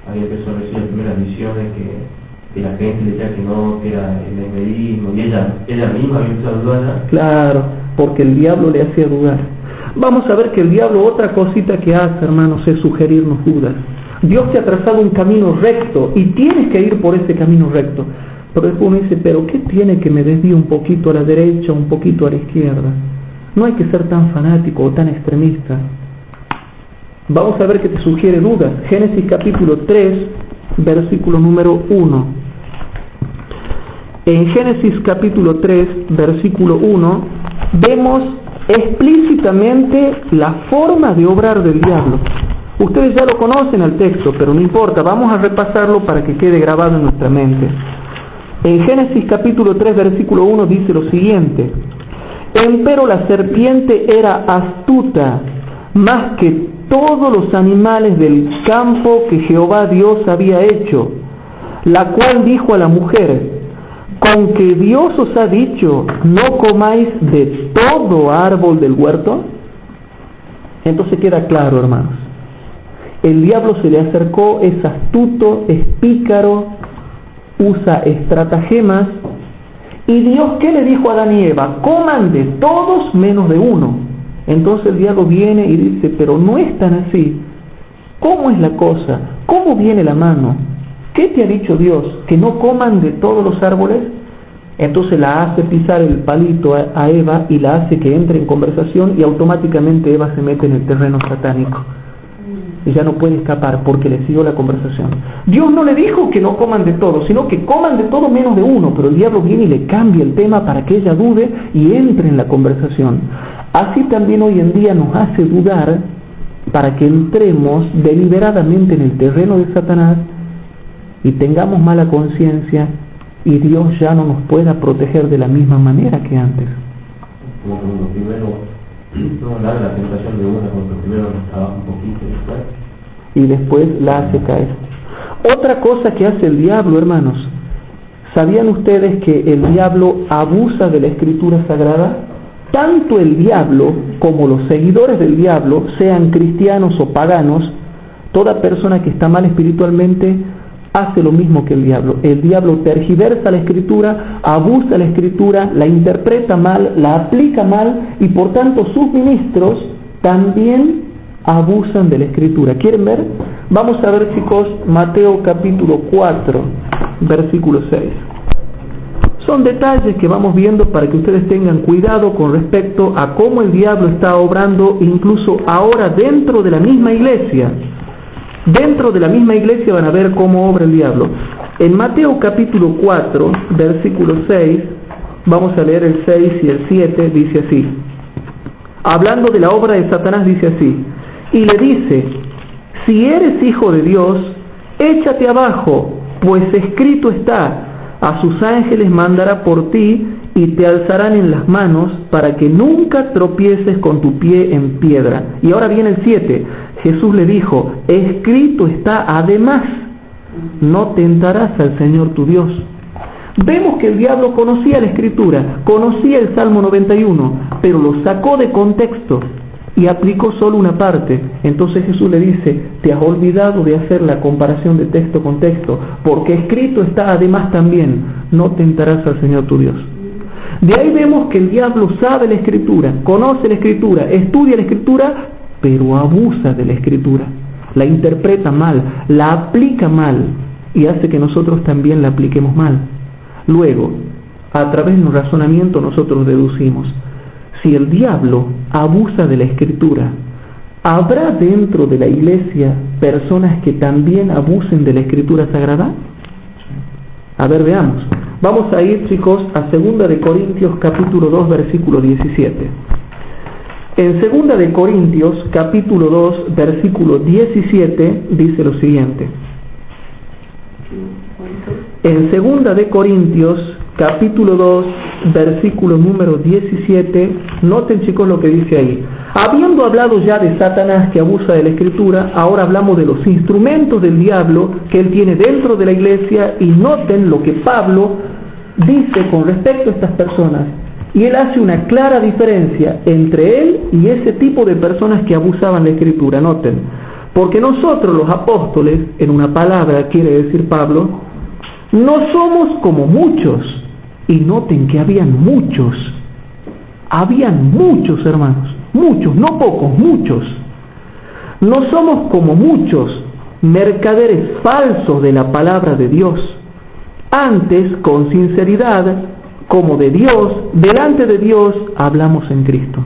había empezado a recibir las primeras misiones, que la gente le decía que no, que era el esmerismo, y ella misma había empezado a dudar. Claro, porque el diablo le hacía dudar. Vamos a ver que el diablo, otra cosita que hace, hermanos, es sugerirnos dudas. Dios te ha trazado un camino recto y tienes que ir por ese camino recto. Pero después uno dice, pero ¿qué tiene que me desvíe un poquito a la derecha, un poquito a la izquierda? No hay que ser tan fanático o tan extremista. Vamos a ver que te sugiere dudas. Génesis capítulo 3, versículo número 1. En Génesis capítulo 3, versículo 1, vemos explícitamente la forma de obrar del diablo. Ustedes ya lo conocen al texto, pero no importa, vamos a repasarlo para que quede grabado en nuestra mente. En Génesis capítulo 3, versículo 1 dice lo siguiente: empero la serpiente era astuta más que todos los animales del campo que Jehová Dios había hecho, la cual dijo a la mujer: ¿con que Dios os ha dicho, no comáis de todo árbol del huerto? Entonces queda claro, hermanos, el diablo se le acercó, es astuto, es pícaro, usa estratagemas. Y Dios, ¿qué le dijo a Adán y Eva? Coman de todos menos de uno. Entonces el diablo viene y dice, pero no es tan así. ¿Cómo es la cosa? ¿Cómo viene la mano? ¿Qué te ha dicho Dios? ¿Que no coman de todos los árboles? Entonces la hace pisar el palito a Eva y la hace que entre en conversación y automáticamente Eva se mete en el terreno satánico. Y ya no puede escapar porque le siguió la conversación. Dios no le dijo que no coman de todo, sino que coman de todo menos de uno, pero el diablo viene y le cambia el tema para que ella dude y entre en la conversación. Así también hoy en día nos hace dudar para que entremos deliberadamente en el terreno de Satanás y tengamos mala conciencia y Dios ya no nos pueda proteger de la misma manera que antes. Como cuando primero no hablar de la tentación de una, cuando primero nos trabaja un poquito y después la hace caer. Otra cosa que hace el diablo, hermanos, ¿sabían ustedes que el diablo abusa de la escritura sagrada? Tanto el diablo como los seguidores del diablo, sean cristianos o paganos, toda persona que está mal espiritualmente hace lo mismo que el diablo. El diablo tergiversa la escritura, abusa la escritura, la interpreta mal, la aplica mal y por tanto sus ministros también abusan de la escritura. ¿Quieren ver? Vamos a ver, chicos, Mateo capítulo 4, versículo 6. Son detalles que vamos viendo para que ustedes tengan cuidado con respecto a cómo el diablo está obrando incluso ahora dentro de la misma iglesia. Dentro de la misma iglesia van a ver cómo obra el diablo. En Mateo capítulo 4, versículo 6, vamos a leer el 6 y el 7, dice así. Hablando de la obra de Satanás, dice así: y le dice, si eres hijo de Dios, échate abajo, pues escrito está, a sus ángeles mandará por ti y te alzarán en las manos para que nunca tropieces con tu pie en piedra. Y ahora viene el 7. Jesús le dijo, escrito está además, no tentarás al Señor tu Dios. Vemos que el diablo conocía la Escritura, conocía el Salmo 91, pero lo sacó de contexto y aplicó solo una parte. Entonces Jesús le dice, te has olvidado de hacer la comparación de texto con texto, porque escrito está además también, no tentarás al Señor tu Dios. De ahí vemos que el diablo sabe la Escritura, conoce la Escritura, estudia la Escritura, pero abusa de la Escritura, la interpreta mal, la aplica mal y hace que nosotros también la apliquemos mal. Luego, a través de un razonamiento nosotros deducimos, si el diablo abusa de la Escritura, ¿habrá dentro de la iglesia personas que también abusen de la Escritura Sagrada? A ver, veamos. Vamos a ir, chicos, a 2 de Corintios capítulo 2, versículo 17. En 2 de Corintios capítulo 2, versículo 17 dice lo siguiente. En 2 de Corintios capítulo 2, versículo número 17, noten, chicos, lo que dice ahí. Habiendo hablado ya de Satanás que abusa de la Escritura, ahora hablamos de los instrumentos del diablo que él tiene dentro de la iglesia, y noten lo que Pablo dice con respecto a estas personas. Y él hace una clara diferencia entre él y ese tipo de personas que abusaban de la Escritura. Noten, porque nosotros los apóstoles, en una palabra quiere decir Pablo, no somos como muchos. Y noten que habían muchos, hermanos, muchos, no pocos, muchos. No somos como muchos mercaderes falsos de la palabra de Dios. Antes, con sinceridad, como de Dios, delante de Dios, hablamos en Cristo.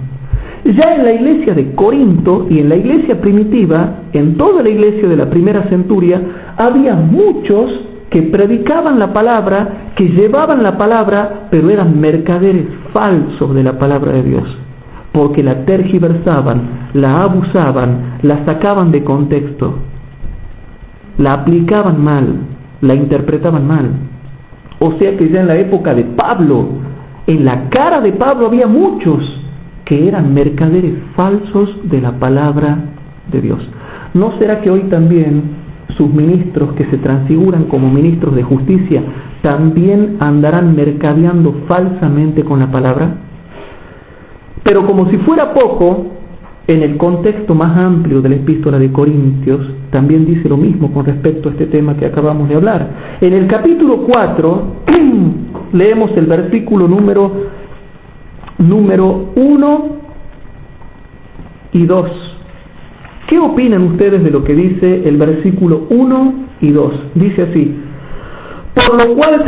Ya en la iglesia de Corinto y en la iglesia primitiva, en toda la iglesia de la primera centuria, había muchos que predicaban la palabra, que llevaban la palabra, pero eran mercaderes falsos de la palabra de Dios, porque la tergiversaban, la abusaban, la sacaban de contexto, la aplicaban mal, la interpretaban mal. O sea que ya en la época de Pablo, en la cara de Pablo había muchos que eran mercaderes falsos de la palabra de Dios. ¿No será que hoy también sus ministros que se transfiguran como ministros de justicia también andarán mercadeando falsamente con la palabra? Pero como si fuera poco, en el contexto más amplio de la epístola de Corintios también dice lo mismo con respecto a este tema que acabamos de hablar. En el capítulo 4 leemos el versículo número 1 y 2. ¿Qué opinan ustedes de lo que dice el versículo 1 y 2? Dice así: por lo cual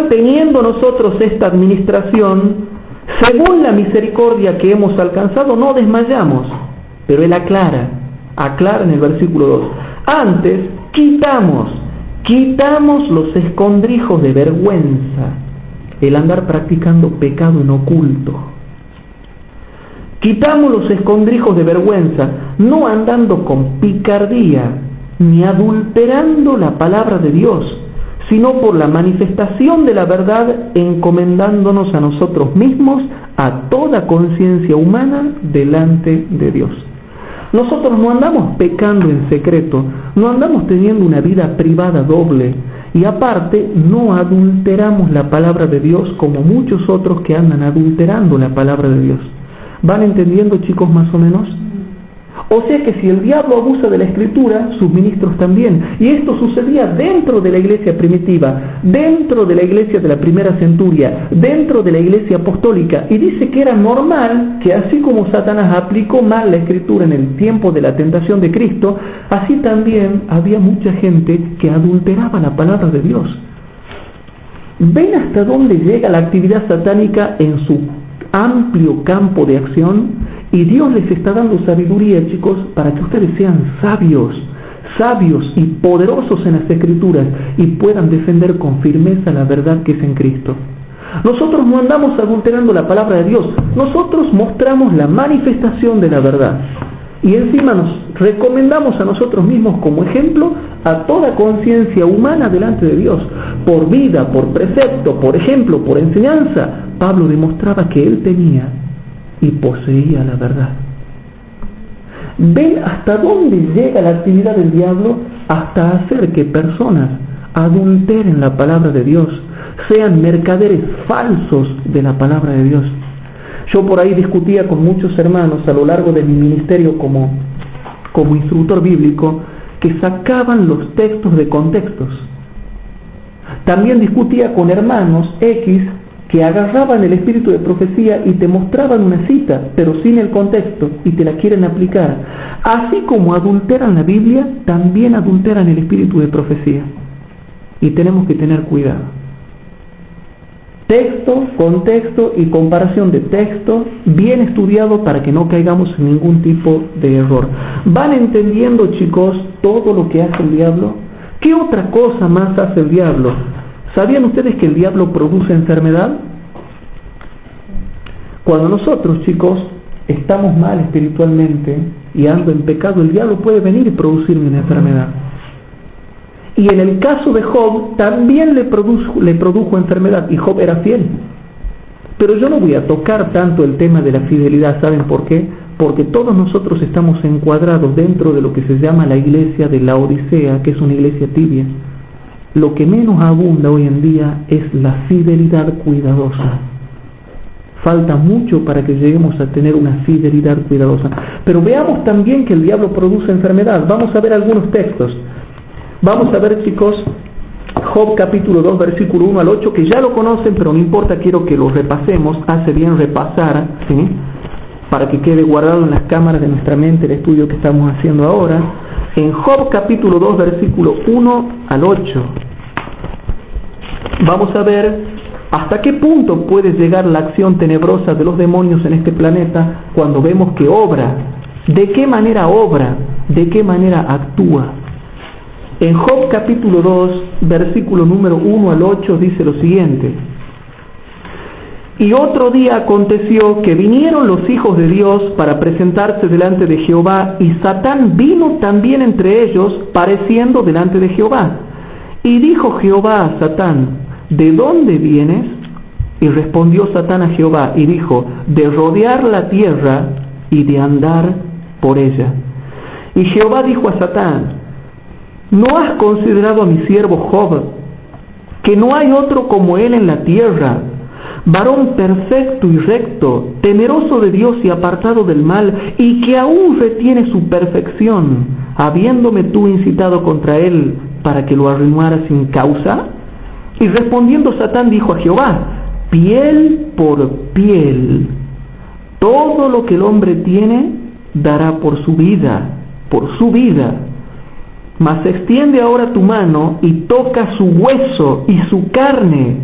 teniendo nosotros esta administración, según la misericordia que hemos alcanzado, no desmayamos. Pero él aclara en el versículo 2. Antes quitamos los escondrijos de vergüenza, el andar practicando pecado en oculto. Quitamos los escondrijos de vergüenza, no andando con picardía, ni adulterando la palabra de Dios, sino por la manifestación de la verdad, encomendándonos a nosotros mismos a toda conciencia humana delante de Dios. Nosotros no andamos pecando en secreto, no andamos teniendo una vida privada doble, y aparte no adulteramos la palabra de Dios como muchos otros que andan adulterando la palabra de Dios. ¿Van entendiendo, chicos, más o menos? O sea que si el diablo abusa de la Escritura, sus ministros también. Y esto sucedía dentro de la iglesia primitiva, dentro de la iglesia de la primera centuria, dentro de la iglesia apostólica. Y dice que era normal que así como Satanás aplicó mal la Escritura en el tiempo de la tentación de Cristo, así también había mucha gente que adulteraba la palabra de Dios. ¿Ven hasta dónde llega la actividad satánica en su amplio campo de acción? Y Dios les está dando sabiduría, chicos, para que ustedes sean sabios y poderosos en las Escrituras y puedan defender con firmeza la verdad que es en Cristo. Nosotros no andamos adulterando la palabra de Dios, nosotros mostramos la manifestación de la verdad. Y encima nos recomendamos a nosotros mismos como ejemplo a toda conciencia humana delante de Dios. Por vida, por precepto, por ejemplo, por enseñanza, Pablo demostraba que él tenía y poseía la verdad. ¿Ven hasta dónde llega la actividad del diablo? Hasta hacer que personas adulteren la palabra de Dios, sean mercaderes falsos de la palabra de Dios. Yo por ahí discutía con muchos hermanos a lo largo de mi ministerio como instructor bíblico, que sacaban los textos de contextos. También discutía con hermanos X que agarraban el espíritu de profecía y te mostraban una cita, pero sin el contexto, y te la quieren aplicar. Así como adulteran la Biblia, también adulteran el espíritu de profecía. Y tenemos que tener cuidado. Texto, contexto y comparación de texto bien estudiado para que no caigamos en ningún tipo de error. ¿Van entendiendo, chicos, todo lo que hace el diablo? ¿Qué otra cosa más hace el diablo? ¿Sabían ustedes que el diablo produce enfermedad? Cuando nosotros, chicos, estamos mal espiritualmente y ando en pecado, el diablo puede venir y producirme una enfermedad. Y en el caso de Job también le produjo enfermedad, y Job era fiel. Pero yo no voy a tocar tanto el tema de la fidelidad. ¿Saben por qué? Porque todos nosotros estamos encuadrados dentro de lo que se llama la iglesia de la Odisea, que es una iglesia tibia. Lo que menos abunda hoy en día es la fidelidad cuidadosa. Falta mucho para que lleguemos a tener una fidelidad cuidadosa. Pero veamos también que el diablo produce enfermedad. Vamos a ver algunos textos. Vamos a ver, chicos, Job capítulo 2, versículo 1 al 8, que ya lo conocen, pero no importa, quiero que lo repasemos. Hace bien repasar, ¿sí?, para que quede guardado en las cámaras de nuestra mente el estudio que estamos haciendo ahora. En Job capítulo 2, versículo 1 al 8, vamos a ver hasta qué punto puede llegar la acción tenebrosa de los demonios en este planeta cuando vemos que obra, de qué manera obra, de qué manera actúa. En Job capítulo 2, versículo número 1 al 8 dice lo siguiente: Y otro día aconteció que vinieron los hijos de Dios para presentarse delante de Jehová, y Satán vino también entre ellos, pareciendo delante de Jehová. Y dijo Jehová a Satán: ¿De dónde vienes? Y respondió Satán a Jehová y dijo: de rodear la tierra y de andar por ella. Y Jehová dijo a Satán: ¿no has considerado a mi siervo Job, que no hay otro como él en la tierra, varón perfecto y recto, temeroso de Dios y apartado del mal, y que aún retiene su perfección, habiéndome tú incitado contra él para que lo arruinara sin causa? Y respondiendo Satán dijo a Jehová: piel por piel, todo lo que el hombre tiene dará por su vida, Mas extiende ahora tu mano y toca su hueso y su carne,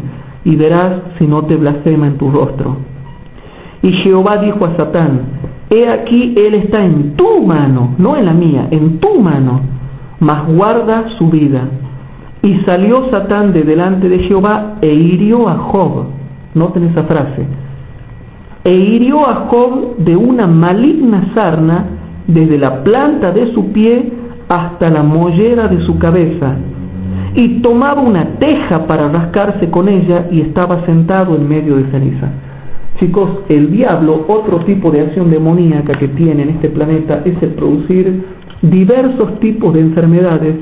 y verás si no te blasfema en tu rostro. Y Jehová dijo a Satán: he aquí él está en tu mano, no en la mía, en tu mano, mas guarda su vida. Y salió Satán de delante de Jehová e hirió a Job. Noten esa frase: e hirió a Job de una maligna sarna, desde la planta de su pie hasta la mollera de su cabeza, y tomaba una teja para rascarse con ella, y estaba sentado en medio de ceniza. Chicos, el diablo, otro tipo de acción demoníaca que tiene en este planeta, es el producir diversos tipos de enfermedades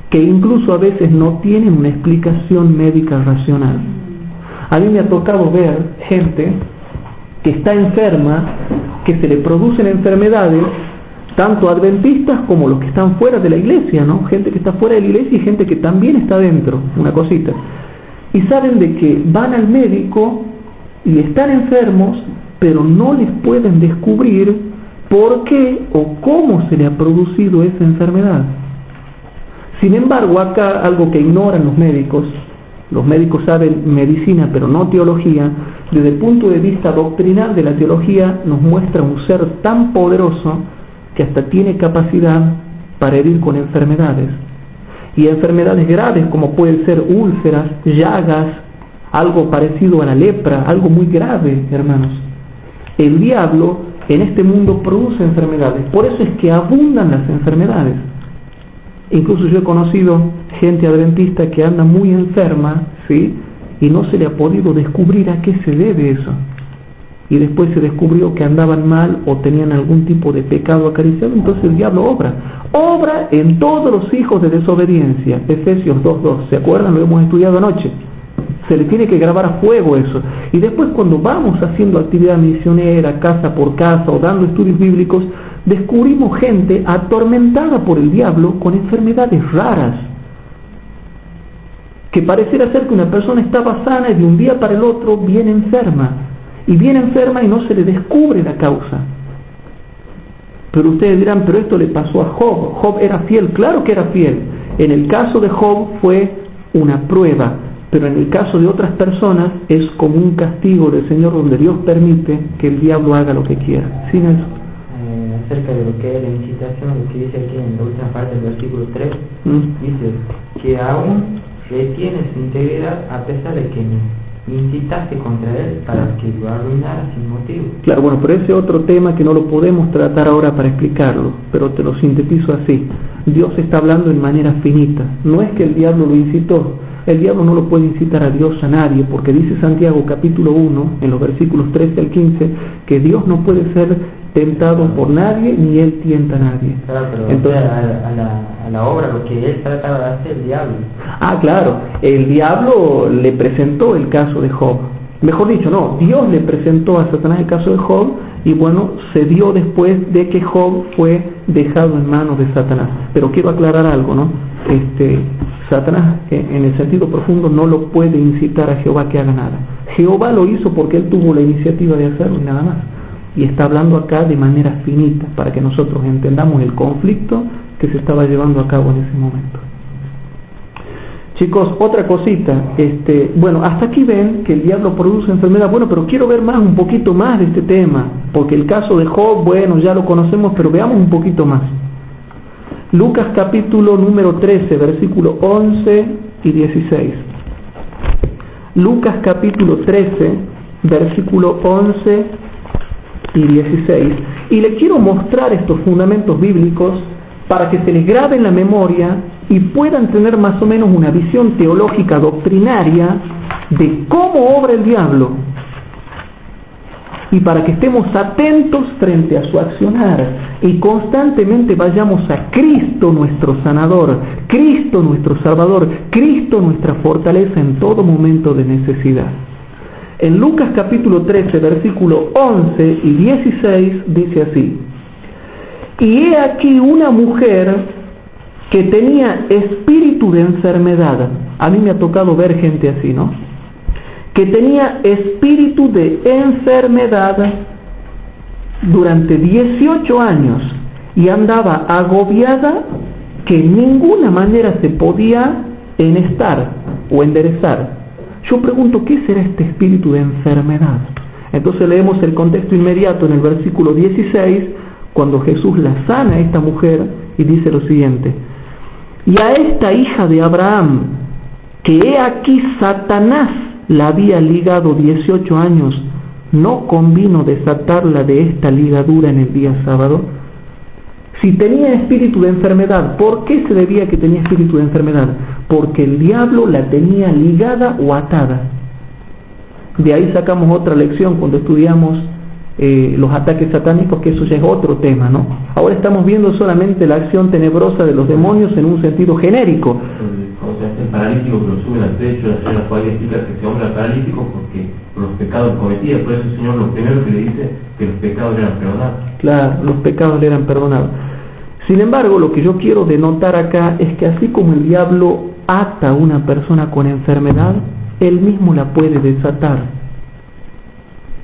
que incluso a veces no tienen una explicación médica racional. A mí me ha tocado ver gente que está enferma, que se le producen enfermedades, tanto adventistas como los que están fuera de la iglesia, ¿no? Gente que está fuera de la iglesia y gente que también está dentro, una cosita. Y saben de que van al médico y están enfermos, pero no les pueden descubrir por qué o cómo se le ha producido esa enfermedad. Sin embargo, acá algo que ignoran los médicos saben medicina pero no teología. Desde el punto de vista doctrinal de la teología nos muestra un ser tan poderoso que hasta tiene capacidad para herir con enfermedades, y enfermedades graves como pueden ser úlceras, llagas, algo parecido a la lepra, algo muy grave, hermanos. El diablo en este mundo produce enfermedades. Por eso es que abundan las enfermedades. Incluso yo he conocido gente adventista que anda muy enferma, ¿sí? Y no se le ha podido descubrir a qué se debe eso. Y después se descubrió que andaban mal o tenían algún tipo de pecado acariciado, entonces el diablo obra en todos los hijos de desobediencia. Efesios 2:2, ¿se acuerdan? Lo hemos estudiado anoche. Se le tiene que grabar a fuego eso. Y después, cuando vamos haciendo actividad misionera, casa por casa, o dando estudios bíblicos, descubrimos gente atormentada por el diablo con enfermedades raras, que pareciera ser que una persona estaba sana y de un día para el otro viene enferma y no se le descubre la causa. Pero ustedes dirán, pero esto le pasó a Job. Job era fiel, claro que era fiel. En el caso de Job fue una prueba, pero en el caso de otras personas es como un castigo del Señor, donde Dios permite que el diablo haga lo que quiera. ¿Sí, Nelson? Acerca de lo que es la incitación, lo que dice aquí en la última parte del versículo 3, dice que aún retiene su integridad a pesar de que incitaste contra él para que lo arruinara sin motivo. Claro, bueno, pero ese es otro tema que no lo podemos tratar ahora para explicarlo, pero te lo sintetizo así. Dios está hablando en manera finita. No es que el diablo lo incitó. El diablo no lo puede incitar a Dios a nadie, porque dice Santiago capítulo 1, en los versículos 13 al 15, que Dios no puede ser tentado por nadie, ni él tienta a nadie. Claro, pero entonces, a la obra, lo que él trataba de hacer, el diablo. Claro, el diablo le presentó el caso de Job. Mejor dicho, no, Dios le presentó a Satanás el caso de Job, y bueno, se dio después de que Job fue dejado en manos de Satanás. Pero quiero aclarar algo, ¿no? Satanás, en el sentido profundo, no lo puede incitar a Jehová que haga nada. Jehová lo hizo porque él tuvo la iniciativa de hacerlo y nada más. Y está hablando acá de manera finita, para que nosotros entendamos el conflicto que se estaba llevando a cabo en ese momento. Chicos, otra cosita, bueno, hasta aquí ven que el diablo produce enfermedad. Bueno, pero quiero ver un poquito más de este tema, porque el caso de Job, bueno, ya lo conocemos, pero veamos un poquito más. Lucas capítulo número 13, versículo 11 y 16. Lucas capítulo 13, versículo 11 y 16. Y le quiero mostrar estos fundamentos bíblicos para que se les grabe en la memoria y puedan tener más o menos una visión teológica doctrinaria de cómo obra el diablo, y para que estemos atentos frente a su accionar y constantemente vayamos a Cristo nuestro sanador, Cristo nuestro salvador, Cristo nuestra fortaleza en todo momento de necesidad. En Lucas capítulo 13, versículo 11 y 16 dice así: y he aquí una mujer que tenía espíritu de enfermedad. A mí me ha tocado ver gente así, ¿no? Que tenía espíritu de enfermedad durante 18 años y andaba agobiada, que en ninguna manera se podía enestar o enderezar. Yo pregunto, ¿qué será este espíritu de enfermedad? Entonces leemos el contexto inmediato en el versículo 16, cuando Jesús la sana a esta mujer, y dice lo siguiente: y a esta hija de Abraham, que he aquí Satanás la había ligado 18 años, ¿no convino desatarla de esta ligadura en el día sábado? Si tenía espíritu de enfermedad, ¿por qué se debía que tenía espíritu de enfermedad? Porque el diablo la tenía ligada o atada. De ahí sacamos otra lección cuando estudiamos los ataques satánicos, que eso ya es otro tema, ¿no? Ahora estamos viendo solamente la acción tenebrosa de los demonios en un sentido genérico. O sea, este paralítico que lo suben al techo, la cual explica que este hombre era paralítico porque por los pecados cometía. Por eso el Señor lo primero que le dice que los pecados eran perdonados. Claro, los pecados le eran perdonados. Sin embargo, lo que yo quiero denotar acá es que así como el diablo ata a una persona con enfermedad, él mismo la puede desatar.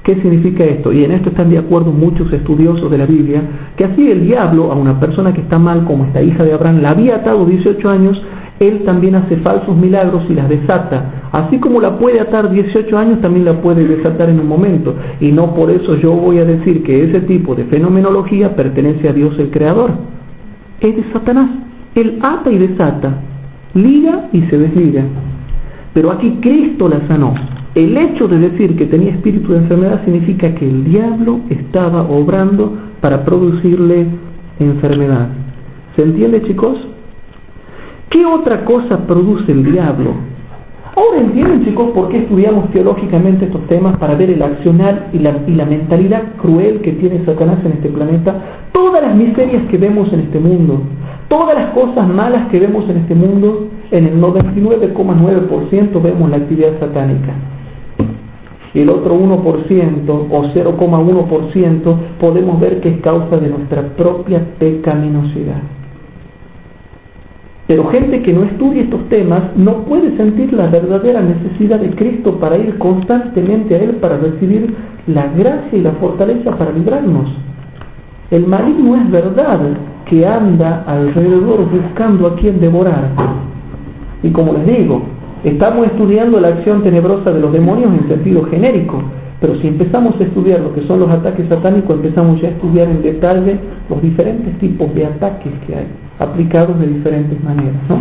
¿Qué significa esto? Y en esto están de acuerdo muchos estudiosos de la Biblia, que así el diablo a una persona que está mal, como esta hija de Abraham, la había atado 18 años, él también hace falsos milagros y las desata. Así como la puede atar 18 años, también la puede desatar en un momento. Y no por eso yo voy a decir que ese tipo de fenomenología pertenece a Dios el Creador. Es de Satanás. Él ata y desata, liga y se desliga. Pero aquí Cristo la sanó. El hecho de decir que tenía espíritu de enfermedad significa que el diablo estaba obrando para producirle enfermedad. ¿Se entiende, chicos? ¿Qué otra cosa produce el diablo? Ahora entienden, chicos, por qué estudiamos teológicamente estos temas, para ver el accionar y la mentalidad cruel que tiene Satanás en este planeta. Todas las miserias que vemos en este mundo, todas las cosas malas que vemos en este mundo, en el 99,9% vemos la actividad satánica. Y el otro 1% o 0,1% podemos ver que es causa de nuestra propia pecaminosidad. Pero gente que no estudia estos temas no puede sentir la verdadera necesidad de Cristo para ir constantemente a Él para recibir la gracia y la fortaleza para librarnos. El maligno es verdad que anda alrededor buscando a quien devorar. Y como les digo, estamos estudiando la acción tenebrosa de los demonios en sentido genérico, pero si empezamos a estudiar lo que son los ataques satánicos, empezamos ya a estudiar en detalle los diferentes tipos de ataques que hay, aplicados de diferentes maneras, ¿no?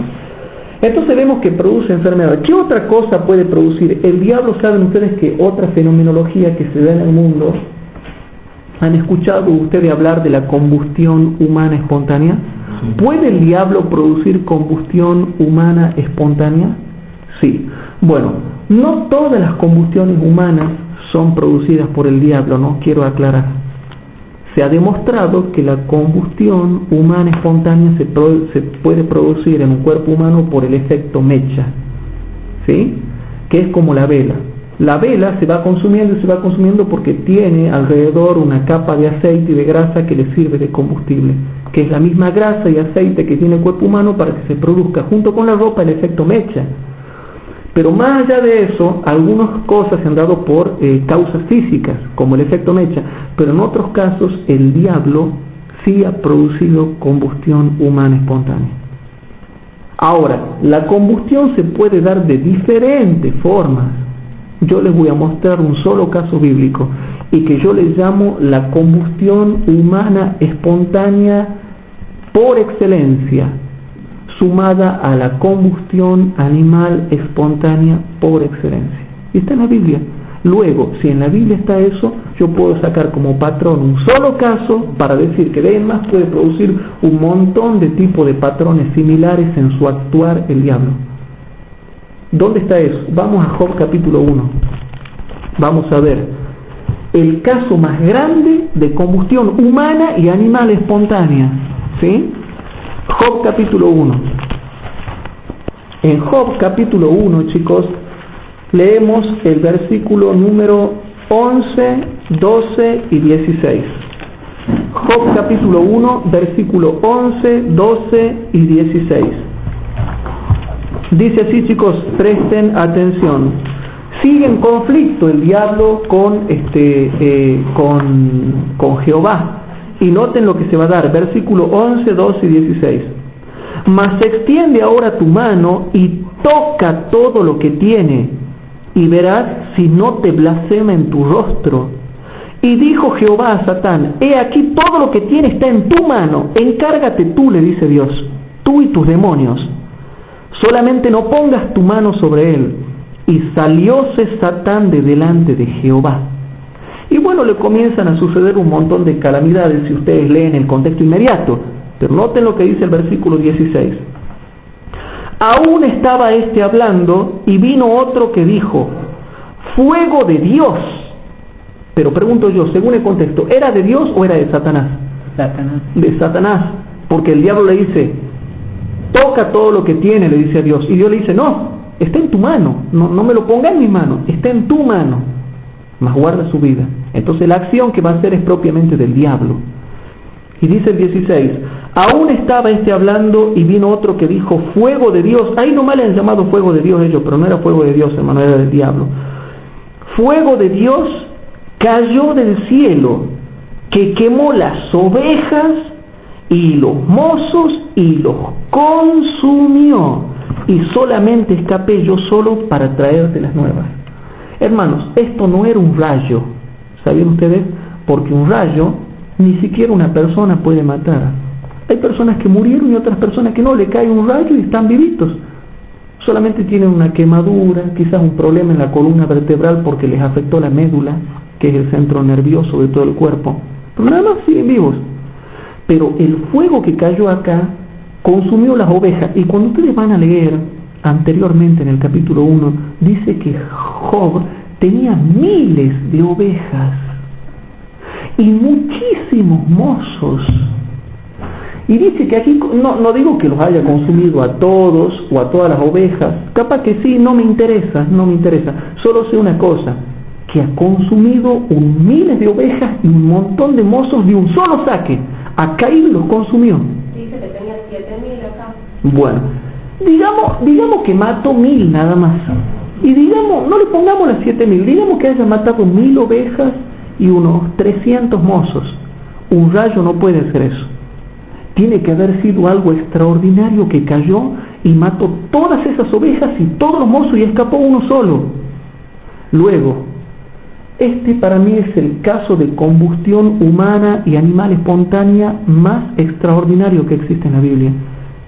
Entonces vemos que produce enfermedad. ¿Qué otra cosa puede producir? El diablo, saben ustedes que otra fenomenología que se da en el mundo, ¿han escuchado ustedes hablar de la combustión humana espontánea? ¿Puede el diablo producir combustión humana espontánea? Sí. Bueno, no todas las combustiones humanas son producidas por el diablo, ¿no? Quiero aclarar. Se ha demostrado que la combustión humana espontánea se puede producir en un cuerpo humano por el efecto mecha, ¿sí? Que es como la vela. La vela se va consumiendo porque tiene alrededor una capa de aceite y de grasa que le sirve de combustible, que es la misma grasa y aceite que tiene el cuerpo humano para que se produzca junto con la ropa el efecto mecha. Pero más allá de eso, algunas cosas se han dado por causas físicas, como el efecto mecha, pero en otros casos el diablo sí ha producido combustión humana espontánea. Ahora, la combustión se puede dar de diferentes formas. Yo les voy a mostrar un solo caso bíblico, y que yo les llamo la combustión humana espontánea por excelencia, sumada a la combustión animal espontánea por excelencia. Y está en la Biblia. Luego, si en la Biblia está eso, yo puedo sacar como patrón un solo caso para decir que de más puede producir un montón de tipos de patrones similares en su actuar el diablo. ¿Dónde está eso? Vamos a Job capítulo 1. Vamos a ver el caso más grande de combustión humana y animal espontánea, ¿sí? Job capítulo 1. En Job capítulo 1, chicos, leemos el versículo número 11, 12 y 16. Job capítulo 1, versículo 11, 12 y 16. Dice así, chicos, presten atención. Sigue en conflicto el diablo con Jehová. Y noten lo que se va a dar, versículo 11, 12 y 16. Mas extiende ahora tu mano y toca todo lo que tiene, y verás si no te blasfema en tu rostro. Y dijo Jehová a Satán: he aquí todo lo que tiene está en tu mano, encárgate tú, le dice Dios, tú y tus demonios, solamente no pongas tu mano sobre él. Y salióse Satán de delante de Jehová. Y bueno, le comienzan a suceder un montón de calamidades si ustedes leen el contexto inmediato. Pero noten lo que dice el versículo 16. Aún estaba este hablando y vino otro que dijo: fuego de Dios. Pero pregunto yo, según el contexto, ¿era de Dios o era de Satanás? Satanás. De Satanás, porque el diablo le dice: toca todo lo que tiene, le dice a Dios. Y Dios le dice: no, está en tu mano, no me lo ponga en mi mano, está en tu mano, mas guarda su vida. Entonces la acción que va a hacer es propiamente del diablo. Y dice el 16: aún estaba este hablando y vino otro que dijo: fuego de Dios. Ahí nomás le han llamado fuego de Dios ellos, pero no era fuego de Dios, hermano, era del diablo. Fuego de Dios cayó del cielo, que quemó las ovejas y los mozos y los consumió, y solamente escapé yo solo para traerte las nuevas. Hermanos, esto no era un rayo, ¿sabían ustedes? Porque un rayo ni siquiera una persona puede matar. Hay personas que murieron y otras personas que no, le cae un rayo y están vivitos. solamente tienen una quemadura, quizás un problema en la columna vertebral porque les afectó la médula, que es el centro nervioso de todo el cuerpo, pero nada más siguen vivos. Pero el fuego que cayó acá consumió las ovejas, y cuando ustedes van a leer anteriormente en el capítulo 1, dice que Job tenía miles de ovejas y muchísimos mozos. Y dice que aquí, no digo que los haya consumido a todos o a todas las ovejas, capaz que sí, no me interesa, solo sé una cosa, que ha consumido miles de ovejas y un montón de mozos de un solo saque. Acá y los consumió. Dice que tenía 7.000 acá. Bueno, digamos que mató 1.000 nada más. Y digamos, no le pongamos las 7.000, digamos que haya matado 1.000 ovejas y unos 300 mozos. Un rayo no puede hacer eso. Tiene que haber sido algo extraordinario que cayó y mató todas esas ovejas y todos los mozos y escapó uno solo. Luego, este para mí es el caso de combustión humana y animal espontánea más extraordinario que existe en la Biblia,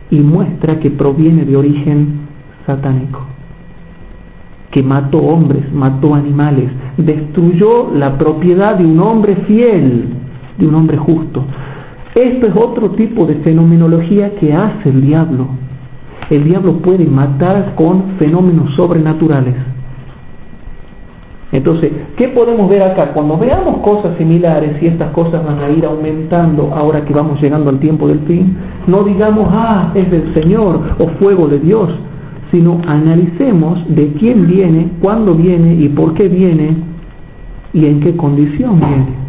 y muestra que proviene de origen satánico, que mató hombres, mató animales, destruyó la propiedad de un hombre fiel, de un hombre justo. Esto es otro tipo de fenomenología que hace el diablo. El diablo puede matar con fenómenos sobrenaturales. Entonces, ¿qué podemos ver acá? Cuando veamos cosas similares, y estas cosas van a ir aumentando ahora que vamos llegando al tiempo del fin, no digamos, es del Señor o fuego de Dios, sino analicemos de quién viene, cuándo viene y por qué viene y en qué condición viene.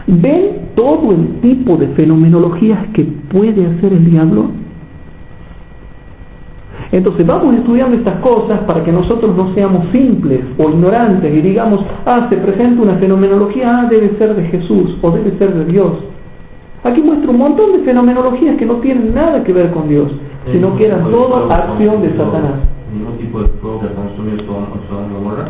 ¿Ven todo el tipo de fenomenologías que puede hacer el diablo? Entonces vamos estudiando estas cosas para que nosotros no seamos simples o ignorantes y digamos, se presenta una fenomenología, debe ser de Jesús o debe ser de Dios. Aquí muestra un montón de fenomenologías que no tienen nada que ver con Dios, sino que eran toda acción de Satanás. ¿Ningún tipo de fuego que consumió Sodoma y Gomorra?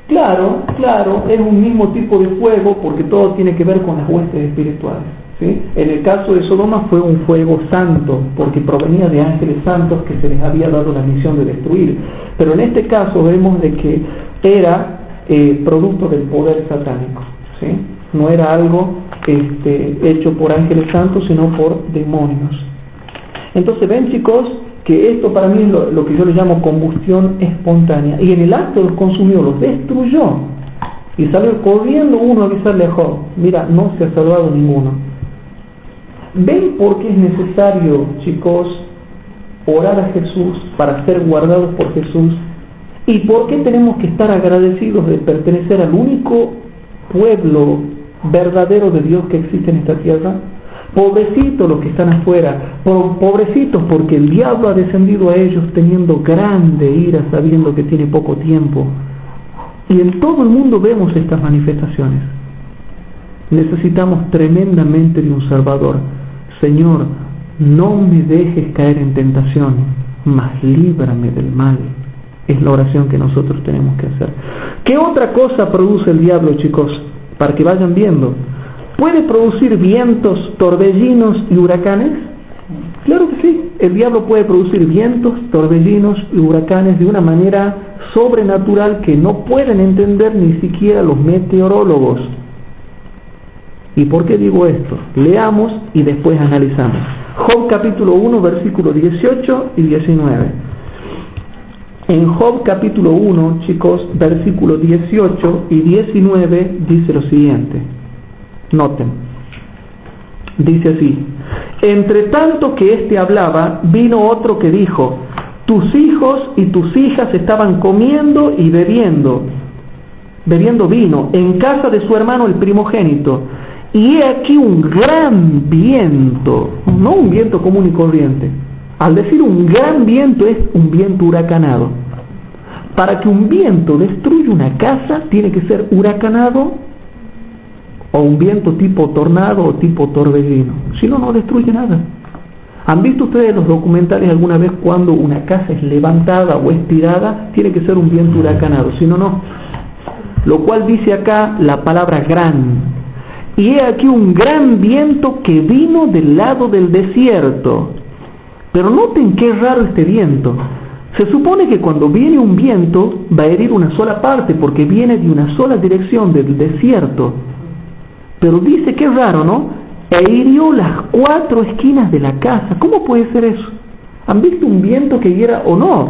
Claro, es un mismo tipo de fuego porque todo tiene que ver con las huestes espirituales. ¿Sí? En el caso de Sodoma fue un fuego santo, porque provenía de ángeles santos que se les había dado la misión de destruir. Pero en este caso vemos de que era producto del poder satánico, ¿sí? No era algo hecho por ángeles santos, sino por demonios. Entonces ven, chicos, que esto para mí es lo que yo le llamo combustión espontánea. Y en el acto los consumió, los destruyó. Y salió corriendo uno a avisarle a Job, mira, no se ha salvado ninguno. ¿Ven por qué es necesario, chicos, orar a Jesús para ser guardados por Jesús? ¿Y por qué tenemos que estar agradecidos de pertenecer al único pueblo verdadero de Dios que existe en esta tierra? Pobrecitos los que están afuera, pobrecitos porque el diablo ha descendido a ellos teniendo grande ira, sabiendo que tiene poco tiempo. Y en todo el mundo vemos estas manifestaciones. Necesitamos tremendamente de un Salvador. Señor, no me dejes caer en tentación, mas líbrame del mal. Es la oración que nosotros tenemos que hacer. ¿Qué otra cosa produce el diablo, chicos? Para que vayan viendo. ¿Puede producir vientos, torbellinos y huracanes? Claro que sí. El diablo puede producir vientos, torbellinos y huracanes de una manera sobrenatural que no pueden entender ni siquiera los meteorólogos. ¿Y por qué digo esto? Leamos y después analizamos. Job capítulo 1, versículos 18 y 19. En Job capítulo 1, chicos, versículos 18 y 19 dice lo siguiente. Noten. Dice así: entre tanto que éste hablaba, vino otro que dijo: tus hijos y tus hijas estaban comiendo y bebiendo vino en casa de su hermano el primogénito. Y he aquí un gran viento, no un viento común y corriente. Al decir un gran viento es un viento huracanado. Para que un viento destruya una casa tiene que ser huracanado o un viento tipo tornado o tipo torbellino. Si no, no destruye nada. ¿Han visto ustedes los documentales alguna vez cuando una casa es levantada o estirada? Tiene que ser un viento huracanado, si no, no. Lo cual dice acá la palabra gran. Y he aquí un gran viento que vino del lado del desierto. Pero noten qué raro este viento. Se supone que cuando viene un viento va a herir una sola parte porque viene de una sola dirección del desierto. Pero dice que es raro, ¿no? E hirió las 4 esquinas de la casa. ¿Cómo puede ser eso? ¿Han visto un viento que hiera o no?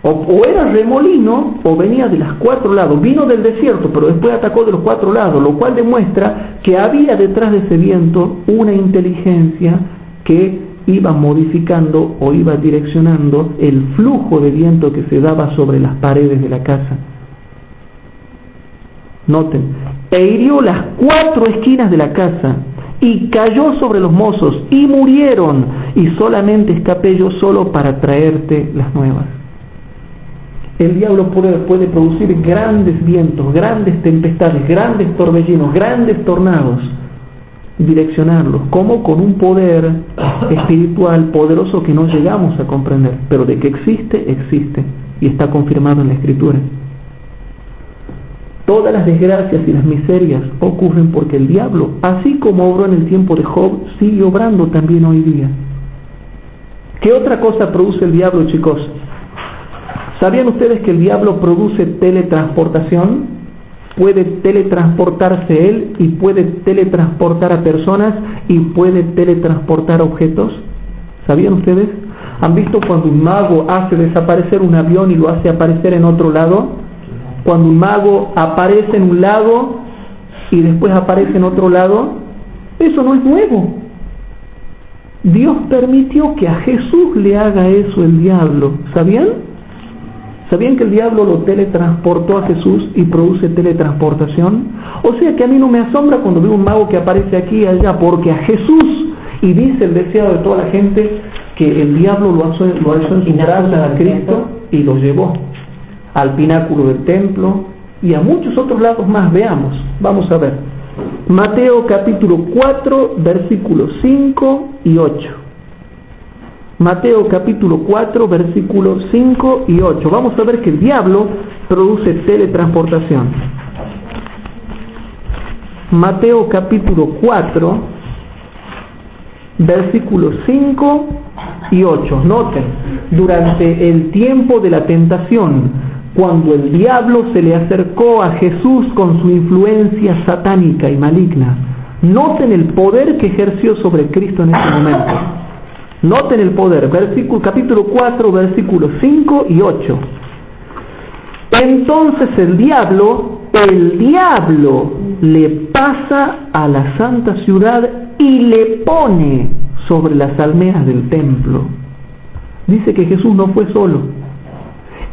O era remolino o venía de los 4 lados. Vino del desierto, pero después atacó de los 4 lados, lo cual demuestra que había detrás de ese viento una inteligencia que iba modificando o iba direccionando el flujo de viento que se daba sobre las paredes de la casa. Noten, e hirió las 4 esquinas de la casa y cayó sobre los mozos y murieron, y solamente escapé yo solo para traerte las nuevas. El diablo puede producir grandes vientos, grandes tempestades, grandes torbellinos, grandes tornados, direccionarlos, como con un poder espiritual poderoso que no llegamos a comprender, pero de que existe, existe, y está confirmado en la Escritura. Todas las desgracias y las miserias ocurren porque el diablo, así como obró en el tiempo de Job, sigue obrando también hoy día. ¿Qué otra cosa produce el diablo, chicos? ¿Sabían ustedes que el diablo produce teletransportación? Puede teletransportarse él y puede teletransportar a personas y puede teletransportar objetos. ¿Sabían ustedes? ¿Han visto cuando un mago hace desaparecer un avión y lo hace aparecer en otro lado? Cuando un mago aparece en un lado y después aparece en otro lado, eso no es nuevo. Dios permitió que a Jesús le haga eso el diablo. ¿Sabían? ¿Sabían que el diablo lo teletransportó a Jesús y produce teletransportación? O sea que a mí no me asombra cuando veo un mago que aparece aquí y allá, porque a Jesús, y dice el deseado de toda la gente, que el diablo lo alzó en su brazo a Cristo y lo llevó al pináculo del templo y a muchos otros lados más. Veamos, vamos a ver. Mateo capítulo 4, versículos 5 y 8. Mateo capítulo 4, versículos 5 y 8. Vamos a ver que el diablo produce teletransportación. Mateo capítulo 4, versículos 5 y 8. Noten, durante el tiempo de la tentación, cuando el diablo se le acercó a Jesús con su influencia satánica y maligna, noten el poder que ejerció sobre Cristo en ese momento. Noten el poder, capítulo 4, versículos 5 y 8. Entonces el diablo le pasa a la santa ciudad y le pone sobre las almenas del templo. Dice que Jesús no fue solo.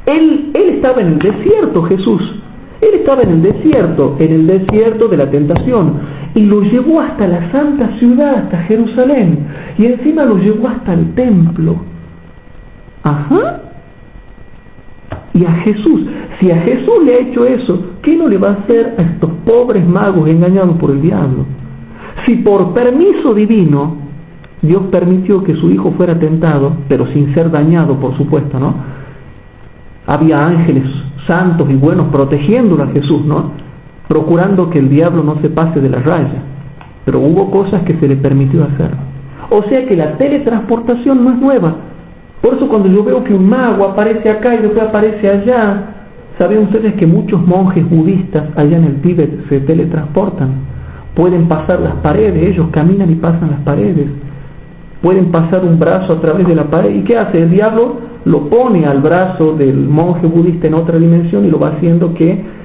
Él estaba en el desierto, Jesús. Él estaba en el desierto de la tentación. Y lo llevó hasta la santa ciudad, hasta Jerusalén. Y encima lo llevó hasta el templo. Ajá. Y a Jesús, si a Jesús le ha hecho eso, ¿qué no le va a hacer a estos pobres magos engañados por el diablo? Si por permiso divino Dios permitió que su hijo fuera tentado, pero sin ser dañado, por supuesto, ¿no? Había ángeles santos y buenos protegiéndolo a Jesús, ¿no? Procurando que el diablo no se pase de la raya, pero hubo cosas que se le permitió hacer. O sea que la teletransportación no es nueva. Por eso cuando yo veo que un mago aparece acá y después aparece allá, ¿saben ustedes que muchos monjes budistas allá en el Tíbet se teletransportan? Pueden pasar las paredes, ellos caminan y pasan las paredes. Pueden pasar un brazo a través de la pared. ¿Y qué hace? El diablo lo pone al brazo del monje budista en otra dimensión y lo va haciendo que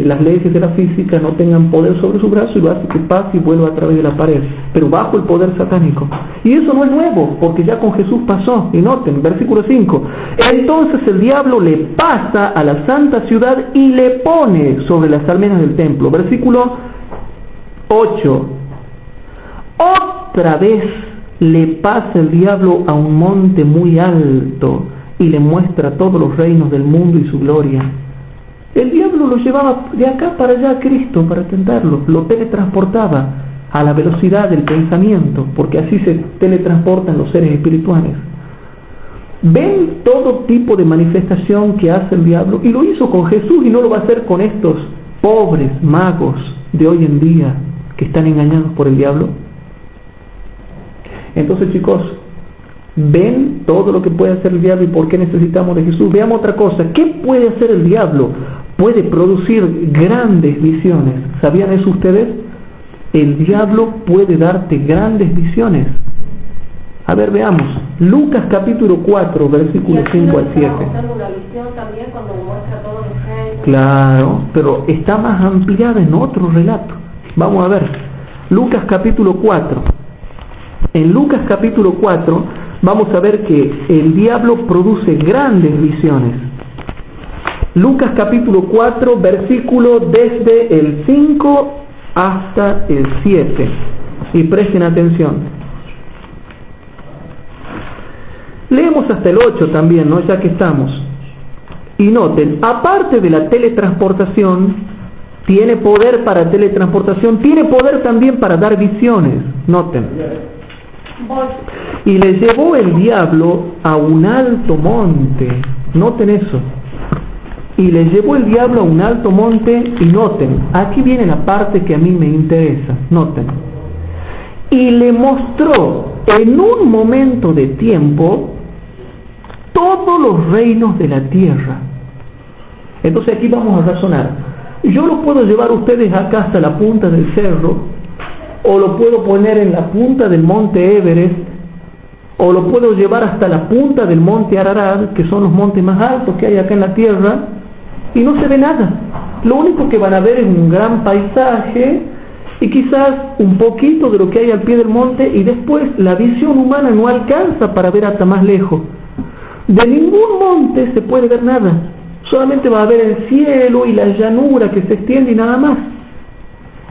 las leyes de la física no tengan poder sobre su brazo y lo hace que pase y vuelva a través de la pared, pero bajo el poder satánico. Y eso no es nuevo, porque ya con Jesús pasó. Y noten, versículo 5. Entonces el diablo le pasa a la santa ciudad y le pone sobre las almenas del templo. Versículo 8. Otra vez le pasa el diablo a un monte muy alto y le muestra todos los reinos del mundo y su gloria. El diablo lo llevaba de acá para allá a Cristo para tentarlo, lo teletransportaba a la velocidad del pensamiento, porque así se teletransportan los seres espirituales. ¿Ven todo tipo de manifestación que hace el diablo? Y lo hizo con Jesús y no lo va a hacer con estos pobres magos de hoy en día que están engañados por el diablo. Entonces, chicos, ¿Ven todo lo que puede hacer el diablo y por qué necesitamos de Jesús? Veamos otra cosa. ¿Qué puede hacer el diablo? Puede producir grandes visiones. ¿Sabían eso ustedes? El diablo puede darte grandes visiones. A ver, veamos. Lucas capítulo 4, versículos 5 al 7. Claro, pero está más ampliada en otro relato. Vamos a ver. Lucas capítulo 4. En Lucas capítulo 4 vamos a ver que el diablo produce grandes visiones. Lucas capítulo 4, versículo desde el 5 hasta el 7. Y presten atención. Leemos hasta el 8 también, ¿no? Ya que estamos. Y noten, aparte de la teletransportación, tiene poder para teletransportación, tiene poder también para dar visiones. Noten. Y le llevó el diablo a un alto monte. Noten eso. Y le llevó el diablo a un alto monte, y noten, aquí viene la parte que a mí me interesa, noten. Y le mostró en un momento de tiempo todos los reinos de la tierra. Entonces aquí vamos a razonar. Yo lo puedo llevar a ustedes acá hasta la punta del cerro, o lo puedo poner en la punta del monte Everest, o lo puedo llevar hasta la punta del monte Ararat, que son los montes más altos que hay acá en la tierra, y no se ve nada. Lo único que van a ver es un gran paisaje y quizás un poquito de lo que hay al pie del monte, y después la visión humana no alcanza para ver hasta más lejos. De ningún monte se puede ver nada, solamente va a ver el cielo y la llanura que se extiende y nada más.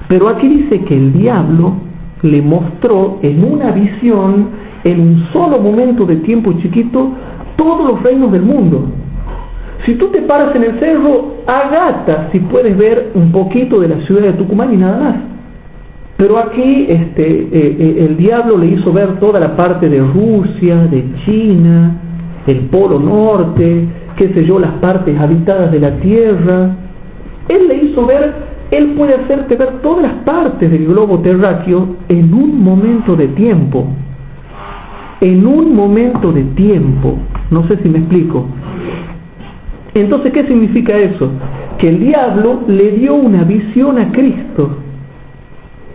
Pero aquí dice que el diablo le mostró en una visión, en un solo momento de tiempo chiquito, todos los reinos del mundo. Si tú te paras en el cerro, agata si puedes ver un poquito de la ciudad de Tucumán y nada más. Pero aquí el diablo le hizo ver toda la parte de Rusia, de China, el Polo Norte, qué sé yo, las partes habitadas de la Tierra. Él le hizo ver, él puede hacerte ver todas las partes del globo terráqueo en un momento de tiempo. En un momento de tiempo. No sé si me explico. Entonces, ¿qué significa eso? Que el diablo le dio una visión a Cristo.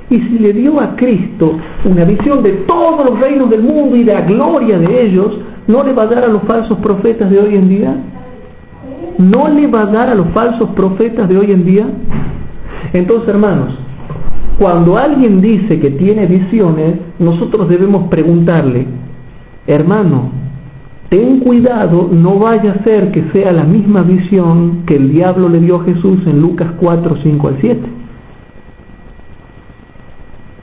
Y si le dio a Cristo una visión de todos los reinos del mundo y de la gloria de ellos, ¿no le va a dar a los falsos profetas de hoy en día? ¿No le va a dar a los falsos profetas de hoy en día? Entonces, hermanos, cuando alguien dice que tiene visiones, nosotros debemos preguntarle, hermano, ten cuidado, no vaya a ser que sea la misma visión que el diablo le dio a Jesús en Lucas 4, 5 al 7.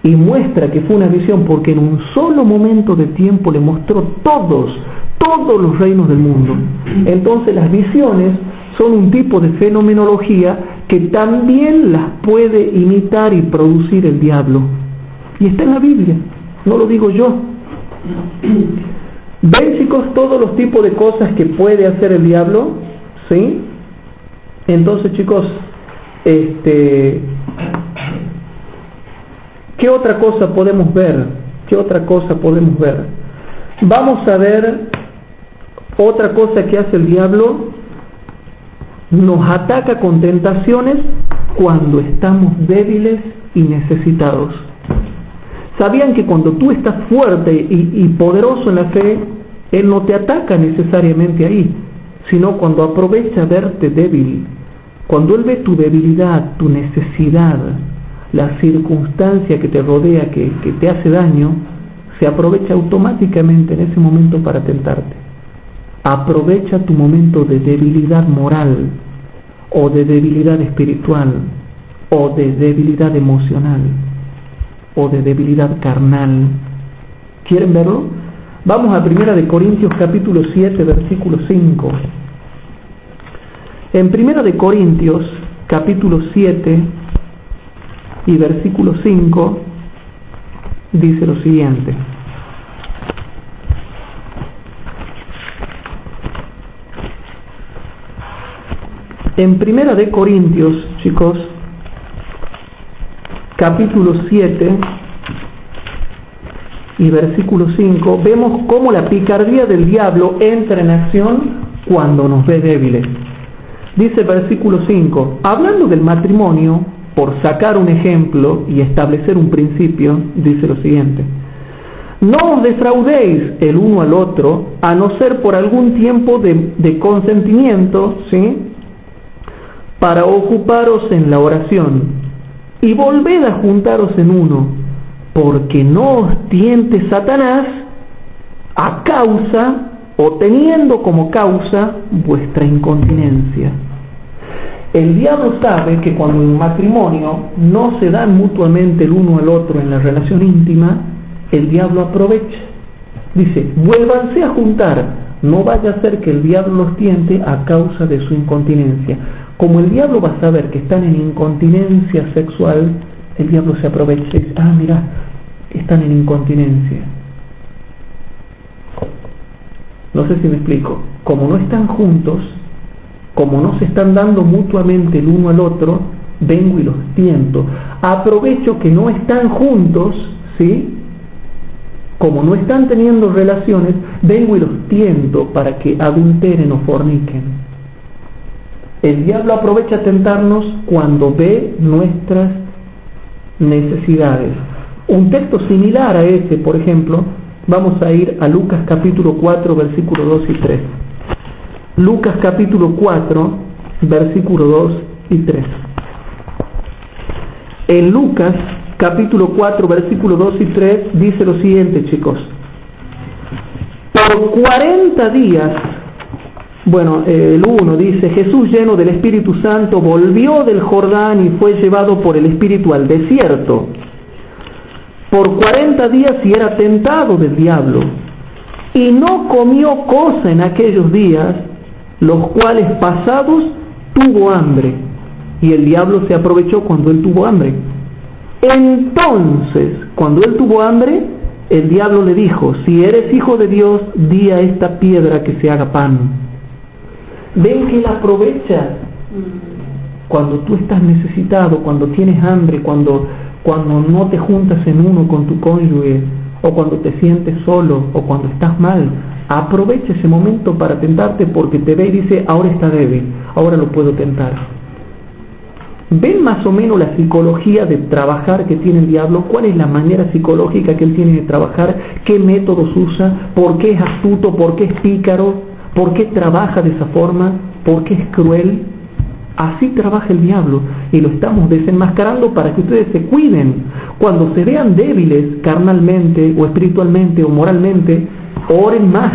Y muestra que fue una visión porque en un solo momento de tiempo le mostró todos los reinos del mundo. Entonces las visiones son un tipo de fenomenología que también las puede imitar y producir el diablo. Y está en la Biblia, no lo digo yo. ¿Ven, chicos, todos los tipos de cosas que puede hacer el diablo? ¿Sí? Entonces, chicos, ¿qué otra cosa podemos ver? ¿Qué otra cosa podemos ver? Vamos a ver otra cosa que hace el diablo. Nos ataca con tentaciones cuando estamos débiles y necesitados. ¿Sabían que cuando tú estás fuerte y poderoso en la fe, Él no te ataca necesariamente ahí, sino cuando aprovecha verte débil? Cuando Él ve tu debilidad, tu necesidad, la circunstancia que te rodea, que te hace daño, se aprovecha automáticamente en ese momento para tentarte. Aprovecha tu momento de debilidad moral, o de debilidad espiritual, o de debilidad emocional, o de debilidad carnal. ¿Quieren verlo? Vamos a 1 Corintios capítulo 7, versículo 5. En 1 Corintios capítulo 7 y versículo 5 dice lo siguiente. En 1 Corintios, chicos, capítulo 7 y versículo 5, vemos cómo la picardía del diablo entra en acción cuando nos ve débiles. Dice versículo 5, hablando del matrimonio, por sacar un ejemplo y establecer un principio, dice lo siguiente: no os defraudéis el uno al otro, a no ser por algún tiempo de consentimiento, ¿sí?, para ocuparos en la oración, y volved a juntaros en uno, porque no os tiente Satanás a causa o teniendo como causa vuestra incontinencia. El diablo sabe que cuando en un matrimonio no se dan mutuamente el uno al otro en la relación íntima, el diablo aprovecha. Dice, vuélvanse a juntar, no vaya a ser que el diablo los tiente a causa de su incontinencia. Como el diablo va a saber que están en incontinencia sexual, el diablo se aprovecha y dice, mira, están en incontinencia. No sé si me explico. Como no están juntos, como no se están dando mutuamente el uno al otro, vengo y los tiento. Aprovecho que no están juntos, ¿sí? Como no están teniendo relaciones, vengo y los tiento para que adulteren o forniquen. El diablo aprovecha a tentarnos cuando ve nuestras necesidades. Un texto similar a ese, por ejemplo, vamos a ir a Lucas capítulo 4, versículo 2 y 3. Lucas capítulo 4, versículo 2 y 3. En Lucas capítulo 4, versículo 2 y 3 dice lo siguiente, chicos. Por 40 días, el 1 dice, Jesús lleno del Espíritu Santo volvió del Jordán y fue llevado por el Espíritu al desierto. Por 40 días y era tentado del diablo, y no comió cosa en aquellos días, los cuales pasados tuvo hambre, y el diablo se aprovechó cuando él tuvo hambre. Entonces, cuando él tuvo hambre, el diablo le dijo, si eres hijo de Dios, di a esta piedra que se haga pan. ¿Ven que él aprovecha cuando tú estás necesitado, cuando tienes hambre, cuando no te juntas en uno con tu cónyuge, o cuando te sientes solo, o cuando estás mal? Aprovecha ese momento para tentarte, porque te ve y dice, ahora está débil, ahora lo puedo tentar. ¿Ven más o menos la psicología de trabajar que tiene el diablo? ¿Cuál es la manera psicológica que él tiene de trabajar? ¿Qué métodos usa? ¿Por qué es astuto? ¿Por qué es pícaro? ¿Por qué trabaja de esa forma? ¿Por qué es cruel? Así trabaja el diablo, y lo estamos desenmascarando para que ustedes se cuiden. Cuando se vean débiles carnalmente o espiritualmente o moralmente, oren más,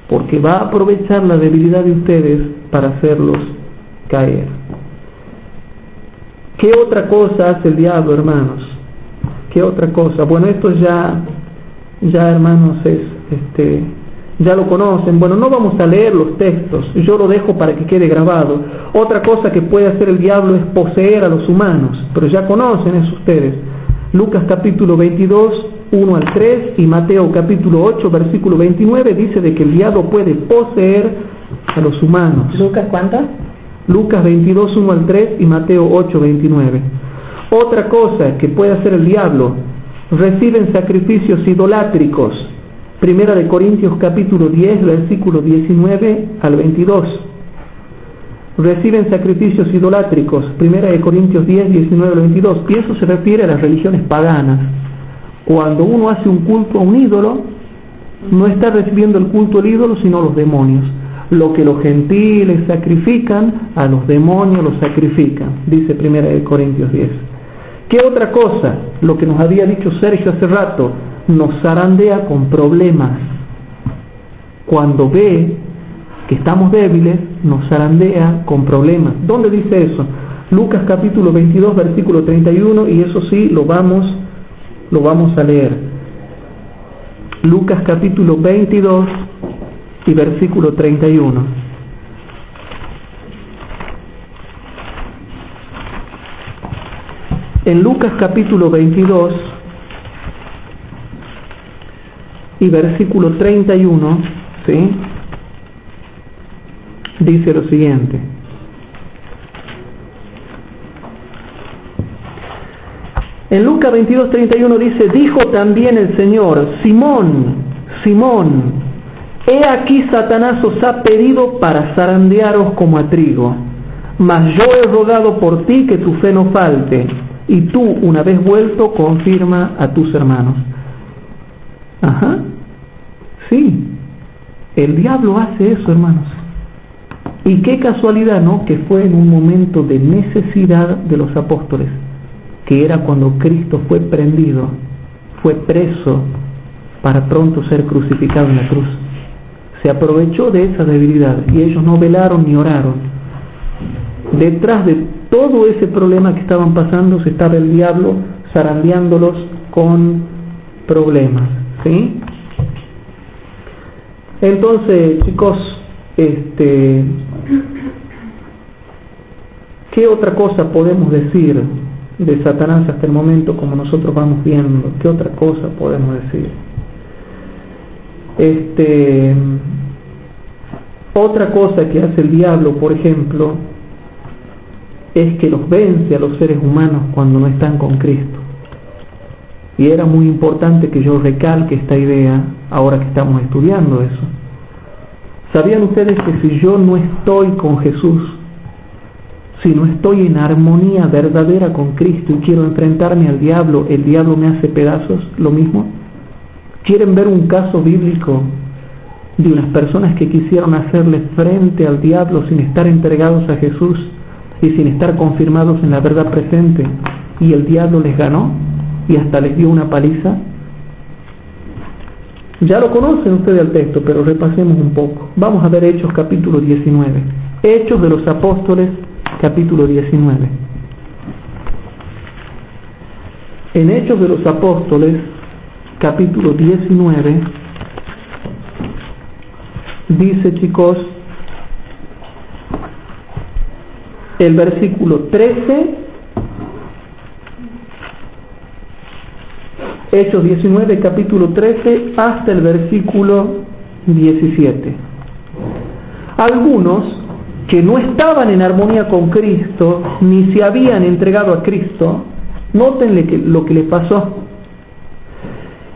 porque va a aprovechar la debilidad de ustedes para hacerlos caer. ¿Qué otra cosa hace el diablo, hermanos? ¿Qué otra cosa? Bueno, esto ya hermanos, ya lo conocen. Bueno, no vamos a leer los textos, yo lo dejo para que quede grabado. Otra cosa que puede hacer el diablo es poseer a los humanos, pero ya conocen eso ustedes. Lucas capítulo 22, 1 al 3, y Mateo capítulo 8, versículo 29, dice de que el diablo puede poseer a los humanos. ¿Lucas cuánto? Lucas 22, 1 al 3 y Mateo 8, 29. Otra cosa que puede hacer el diablo, reciben sacrificios idolátricos. Primera de Corintios capítulo 10, versículo 19 al 22. Reciben sacrificios idolátricos. Primera de Corintios 10, 19 al 22. Y eso se refiere a las religiones paganas. Cuando uno hace un culto a un ídolo, no está recibiendo el culto al ídolo, sino a los demonios. Lo que los gentiles sacrifican, a los demonios los sacrifican, dice Primera de Corintios 10. ¿Qué otra cosa? Lo que nos había dicho Sergio hace rato, nos zarandea con problemas. Cuando ve que estamos débiles, nos zarandea con problemas. ¿Dónde dice eso? Lucas capítulo 22, versículo 31, y eso sí, lo vamos a leer. Lucas capítulo 22 y versículo 31. En Lucas capítulo 22 y versículo 31, ¿sí?, dice lo siguiente: En Lucas 22:31 dice, dijo también el Señor, Simón, Simón, he aquí Satanás os ha pedido para zarandearos como a trigo, mas yo he rogado por ti que tu fe no falte, y tú, una vez vuelto, confirma a tus hermanos. Ajá, sí, el diablo hace eso, hermanos. Y qué casualidad, ¿no?, que fue en un momento de necesidad de los apóstoles, que era cuando Cristo fue prendido, fue preso para pronto ser crucificado en la cruz. Se aprovechó de esa debilidad y ellos no velaron ni oraron. Detrás de todo ese problema que estaban pasando se estaba el diablo zarandeándolos con problemas, ¿sí? Entonces, chicos, ¿qué otra cosa podemos decir de Satanás hasta el momento, como nosotros vamos viendo? ¿Qué otra cosa podemos decir? Otra cosa que hace el diablo, por ejemplo, es que los vence a los seres humanos cuando no están con Cristo. Y era muy importante que yo recalque esta idea ahora que estamos estudiando eso. ¿Sabían ustedes que si yo no estoy con Jesús, si no estoy en armonía verdadera con Cristo y quiero enfrentarme al diablo, el diablo me hace pedazos? Lo mismo. ¿Quieren ver un caso bíblico de unas personas que quisieron hacerle frente al diablo sin estar entregados a Jesús y sin estar confirmados en la verdad presente, y el diablo les ganó y hasta les dio una paliza? Ya lo conocen ustedes el texto, pero repasemos un poco. Vamos a ver Hechos capítulo 19. Hechos de los Apóstoles capítulo 19. En Hechos de los Apóstoles capítulo 19 dice, chicos, el versículo 13, Hechos 19, capítulo 13, hasta el versículo 17. Algunos que no estaban en armonía con Cristo, ni se habían entregado a Cristo, nótenle lo que le pasó.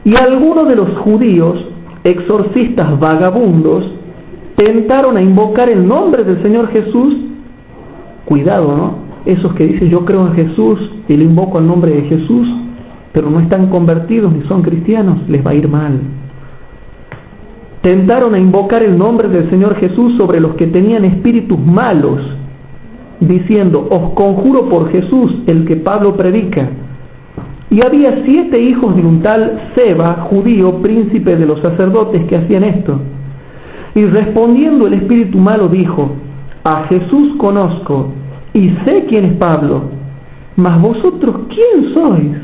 Y algunos de los judíos, exorcistas vagabundos, tentaron a invocar el nombre del Señor Jesús. Cuidado, ¿no? Esos que dicen yo creo en Jesús y le invoco el nombre de Jesús, pero no están convertidos ni son cristianos, les va a ir mal. Tentaron a invocar el nombre del Señor Jesús sobre los que tenían espíritus malos, diciendo, os conjuro por Jesús, el que Pablo predica. Y había 7 hijos de un tal Seba, judío, príncipe de los sacerdotes, que hacían esto. Y respondiendo el espíritu malo dijo, a Jesús conozco y sé quién es Pablo, mas vosotros ¿quién sois?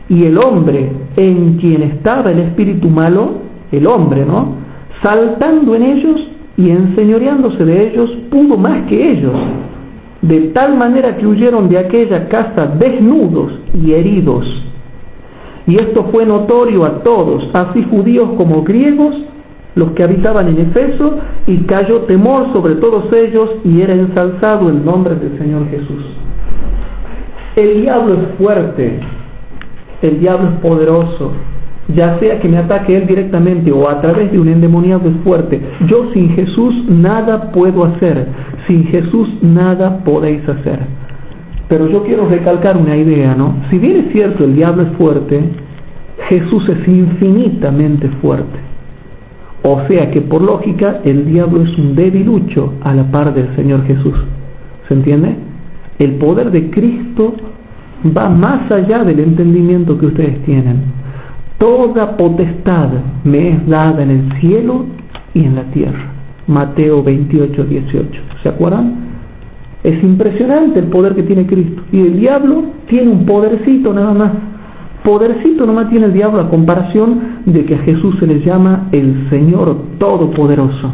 Y el hombre en quien estaba el espíritu malo, el hombre, ¿no?, saltando en ellos y enseñoreándose de ellos, pudo más que ellos, de tal manera que huyeron de aquella casa desnudos y heridos. Y esto fue notorio a todos, así judíos como griegos, los que habitaban en Efeso, y cayó temor sobre todos ellos, y era ensalzado el nombre del Señor Jesús. El diablo es fuerte, el diablo es poderoso, ya sea que me ataque él directamente o a través de un endemoniado es fuerte. Yo sin Jesús nada puedo hacer, sin Jesús nada podéis hacer. Pero yo quiero recalcar una idea, ¿no? Si bien es cierto el diablo es fuerte, Jesús es infinitamente fuerte. O sea que por lógica el diablo es un debilucho a la par del Señor Jesús. ¿Se entiende? El poder de Cristo va más allá del entendimiento que ustedes tienen. Toda potestad me es dada en el cielo y en la tierra. Mateo 28, 18. ¿Se acuerdan? Es impresionante el poder que tiene Cristo. Y el diablo tiene un podercito nada más. Podercito nomás tiene el diablo a comparación de que a Jesús se le llama el Señor Todopoderoso.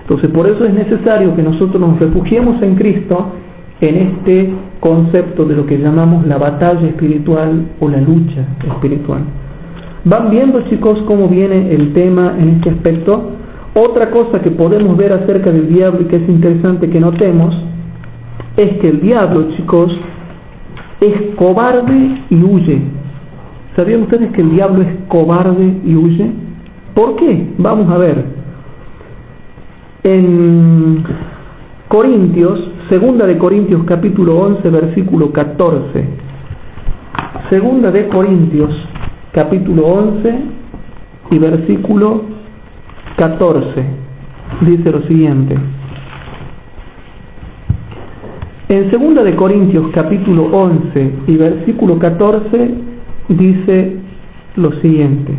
Entonces por eso es necesario que nosotros nos refugiemos en Cristo, en este concepto de lo que llamamos la batalla espiritual o la lucha espiritual. ¿Van viendo, chicos, cómo viene el tema en este aspecto? Otra cosa que podemos ver acerca del diablo y que es interesante que notemos es que el diablo, chicos, es cobarde y huye. ¿Sabían ustedes que el diablo es cobarde y huye? ¿Por qué? Vamos a ver. En Corintios, segunda de Corintios capítulo 11 versículo 14. Segunda de Corintios capítulo 11 y versículo 14. Dice lo siguiente. En segunda de Corintios capítulo 11 y versículo 14 dice lo siguiente.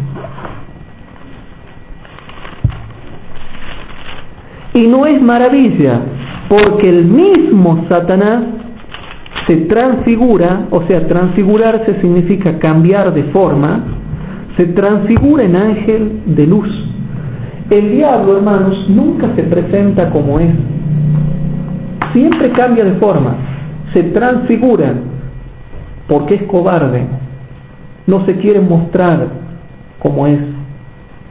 Y no es maravilla, porque el mismo Satanás se transfigura, o sea, transfigurarse significa cambiar de forma, se transfigura en ángel de luz. El diablo, hermanos, nunca se presenta como es. Siempre cambia de forma, se transfigura, porque es cobarde. No se quiere mostrar como es,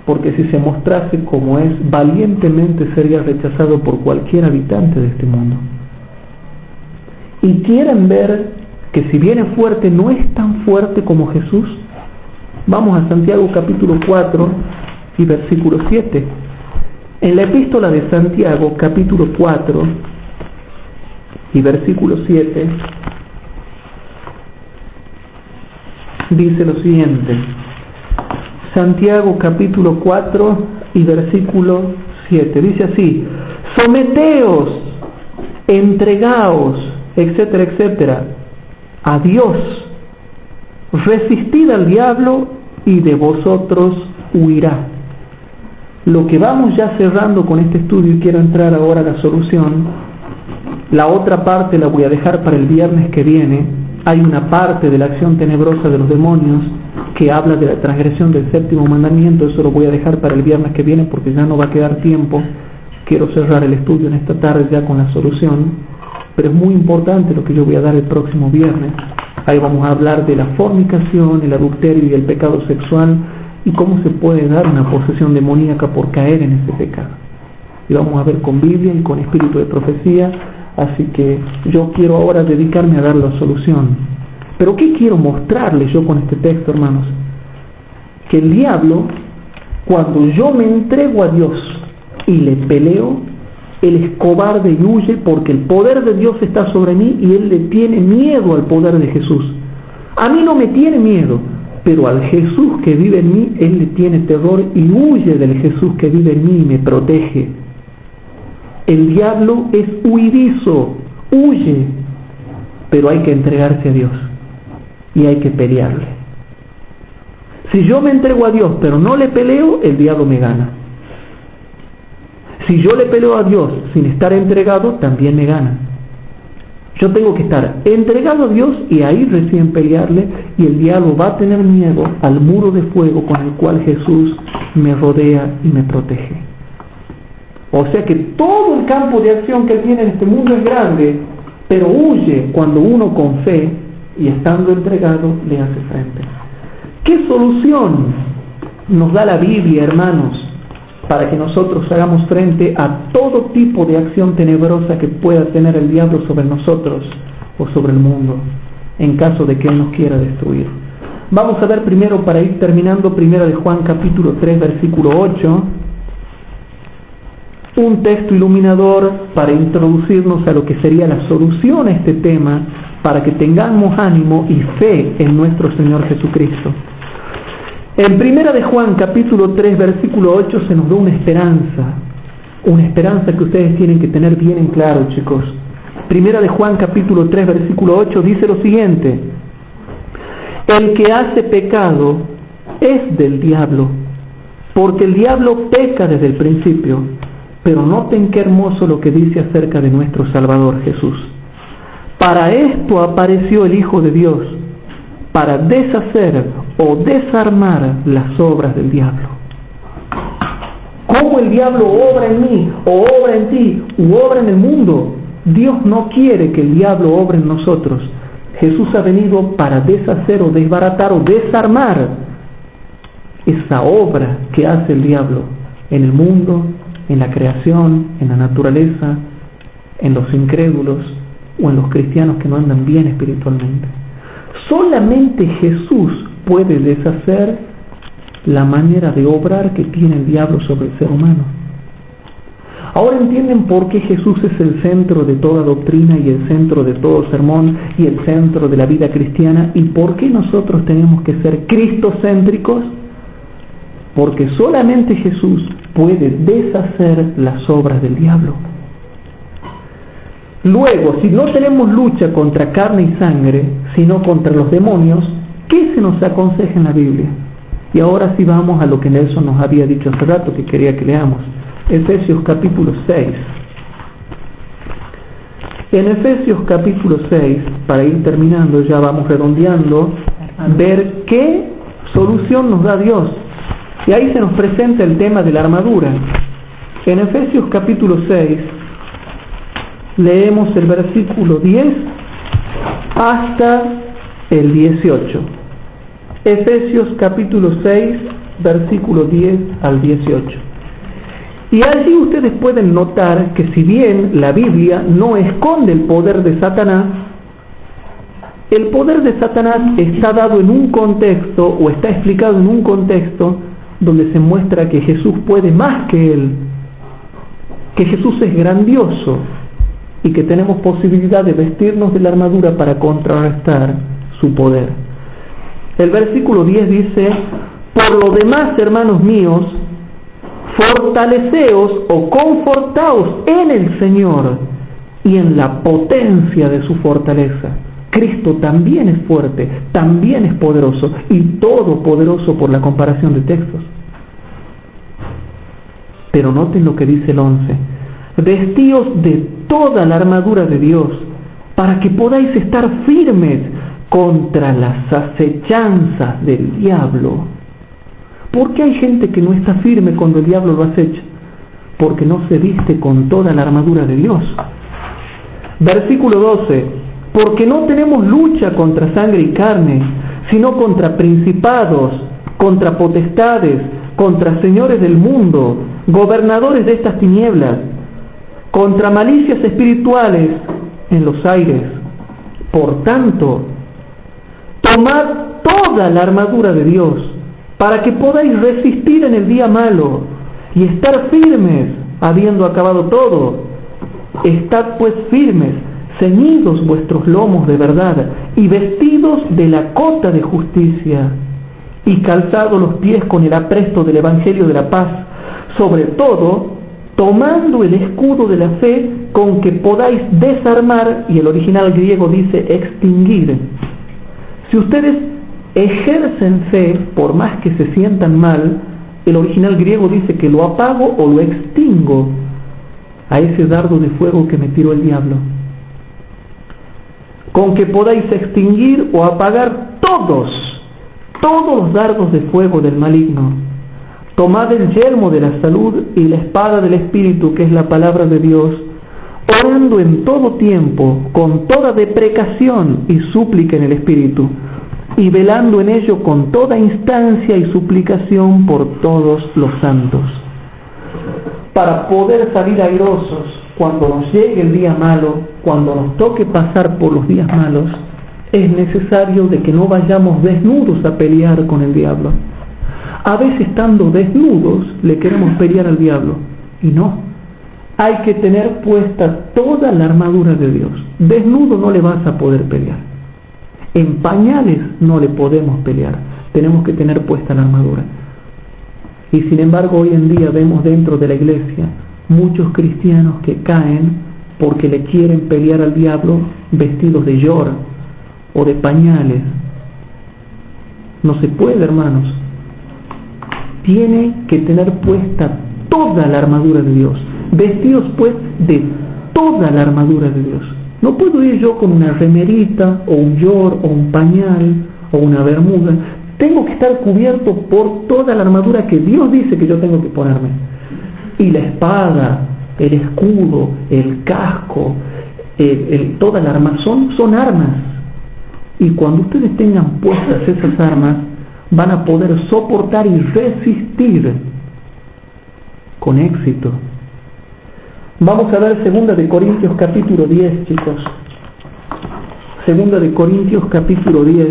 porque si se mostrase como es, valientemente sería rechazado por cualquier habitante de este mundo. Y quieren ver que si viene fuerte, no es tan fuerte como Jesús. Vamos a Santiago capítulo 4 y versículo 7. En la epístola de Santiago capítulo 4 y versículo 7 dice lo siguiente. Santiago capítulo 4 y versículo 7 dice así: someteos, entregaos, etcétera, etcétera, a Dios, resistid al diablo y de vosotros huirá. Lo que vamos ya cerrando con este estudio, y quiero entrar ahora a la solución. La otra parte la voy a dejar para el viernes que viene. Hay una parte de la acción tenebrosa de los demonios que habla de la transgresión del séptimo mandamiento. Eso lo voy a dejar para el viernes que viene porque ya no va a quedar tiempo. Quiero cerrar el estudio en esta tarde ya con la solución, pero es muy importante lo que yo voy a dar el próximo viernes. Ahí vamos a hablar de la fornicación, el adulterio y el pecado sexual, y cómo se puede dar una posesión demoníaca por caer en ese pecado. Y vamos a ver con Biblia y con espíritu de profecía. Así que yo quiero ahora dedicarme a dar la solución. Pero ¿qué quiero mostrarles yo con este texto, hermanos? Que el diablo, cuando yo me entrego a Dios y le peleo, él es cobarde y huye, porque el poder de Dios está sobre mí y él le tiene miedo al poder de Jesús. A mí no me tiene miedo, pero al Jesús que vive en mí, él le tiene terror y huye del Jesús que vive en mí y me protege. El diablo es huidizo, huye, pero hay que entregarse a Dios y hay que pelearle. Si yo me entrego a Dios pero no le peleo, el diablo me gana. Si yo le peleo a Dios sin estar entregado, también me gana. Yo tengo que estar entregado a Dios y ahí recién pelearle, y el diablo va a tener miedo al muro de fuego con el cual Jesús me rodea y me protege. O sea que todo el campo de acción que él tiene en este mundo es grande, pero huye cuando uno con fe y estando entregado le hace frente. ¿Qué solución nos da la Biblia, hermanos, para que nosotros hagamos frente a todo tipo de acción tenebrosa que pueda tener el diablo sobre nosotros o sobre el mundo, en caso de que él nos quiera destruir? Vamos a ver primero, para ir terminando, primera de Juan capítulo 3 versículo 8, un texto iluminador para introducirnos a lo que sería la solución a este tema, para que tengamos ánimo y fe en nuestro Señor Jesucristo. En primera de Juan capítulo 3 versículo 8 se nos da una esperanza que ustedes tienen que tener bien en claro, chicos. Primera de Juan capítulo 3 versículo 8 dice lo siguiente: el que hace pecado es del diablo, porque el diablo peca desde el principio. Pero noten qué hermoso lo que dice acerca de nuestro Salvador Jesús. Para esto apareció el Hijo de Dios, para deshacer o desarmar las obras del diablo. ¿Cómo el diablo obra en mí, o obra en ti, u obra en el mundo? Dios no quiere que el diablo obre en nosotros. Jesús ha venido para deshacer o desbaratar o desarmar esa obra que hace el diablo en el mundo, en la creación, en la naturaleza, en los incrédulos o en los cristianos que no andan bien espiritualmente. Solamente Jesús puede deshacer la manera de obrar que tiene el diablo sobre el ser humano. Ahora entienden por qué Jesús es el centro de toda doctrina y el centro de todo sermón y el centro de la vida cristiana, y por qué nosotros tenemos que ser cristocéntricos. Porque solamente Jesús puede deshacer las obras del diablo. Luego, si no tenemos lucha contra carne y sangre, sino contra los demonios, ¿qué se nos aconseja en la Biblia? Y ahora sí vamos a lo que Nelson nos había dicho hace rato, que quería que leamos. Efesios capítulo 6. En Efesios capítulo 6, para ir terminando, ya vamos redondeando, ver qué solución nos da Dios. Y ahí se nos presenta el tema de la armadura. En Efesios capítulo 6, leemos el versículo 10 hasta el 18. Efesios capítulo 6, versículo 10 al 18. Y allí ustedes pueden notar que si bien la Biblia no esconde el poder de Satanás, el poder de Satanás está dado en un contexto, o está explicado en un contexto, donde se muestra que Jesús puede más que él, que Jesús es grandioso y que tenemos posibilidad de vestirnos de la armadura para contrarrestar su poder. El versículo 10 dice: por lo demás, hermanos míos, fortaleceos o confortaos en el Señor y en la potencia de su fortaleza. Cristo también es fuerte, también es poderoso y todopoderoso por la comparación de textos. Pero noten lo que dice el 11: vestíos de toda la armadura de Dios para que podáis estar firmes contra las acechanzas del diablo. ¿Por qué hay gente que no está firme cuando el diablo lo acecha? Porque no se viste con toda la armadura de Dios. Versículo 12: porque no tenemos lucha contra sangre y carne, sino contra principados, contra potestades, contra señores del mundo, gobernadores de estas tinieblas, contra malicias espirituales en los aires. Por tanto, tomad toda la armadura de Dios, para que podáis resistir en el día malo y estar firmes, habiendo acabado todo. Estad pues firmes, ceñidos vuestros lomos de verdad, y vestidos de la cota de justicia, y calzados los pies con el apresto del Evangelio de la paz, sobre todo, tomando el escudo de la fe, con que podáis desarmar, y el original griego dice extinguir. Si ustedes ejercen fe, por más que se sientan mal, el original griego dice que lo apago o lo extingo a ese dardo de fuego que me tiró el diablo. Con que podáis extinguir o apagar todos los dardos de fuego del maligno. Tomad el yelmo de la salud y la espada del Espíritu, que es la palabra de Dios, orando en todo tiempo, con toda deprecación y súplica en el Espíritu, y velando en ello con toda instancia y suplicación por todos los santos, para poder salir airosos cuando nos llegue el día malo, cuando nos toque pasar por los días malos. Es necesario de que no vayamos desnudos a pelear con el diablo. A veces, estando desnudos, le queremos pelear al diablo, y no. Hay que tener puesta toda la armadura de Dios. Desnudo no le vas a poder pelear. En pañales no le podemos pelear. Tenemos que tener puesta la armadura. Y sin embargo, hoy en día vemos dentro de la iglesia muchos cristianos que caen porque le quieren pelear al diablo vestidos de llor o de pañales. No se puede, hermanos. Tiene que tener puesta toda la armadura de Dios. Vestidos pues de toda la armadura de Dios. No puedo ir yo con una remerita o un llor o un pañal o una bermuda. Tengo que estar cubierto por toda la armadura que Dios dice que yo tengo que ponerme. Y la espada, el escudo, el casco, toda la arma son armas. Y cuando ustedes tengan puestas esas armas, van a poder soportar y resistir con éxito. Vamos a ver 2 de Corintios capítulo 10, chicos. Segunda de Corintios capítulo 10.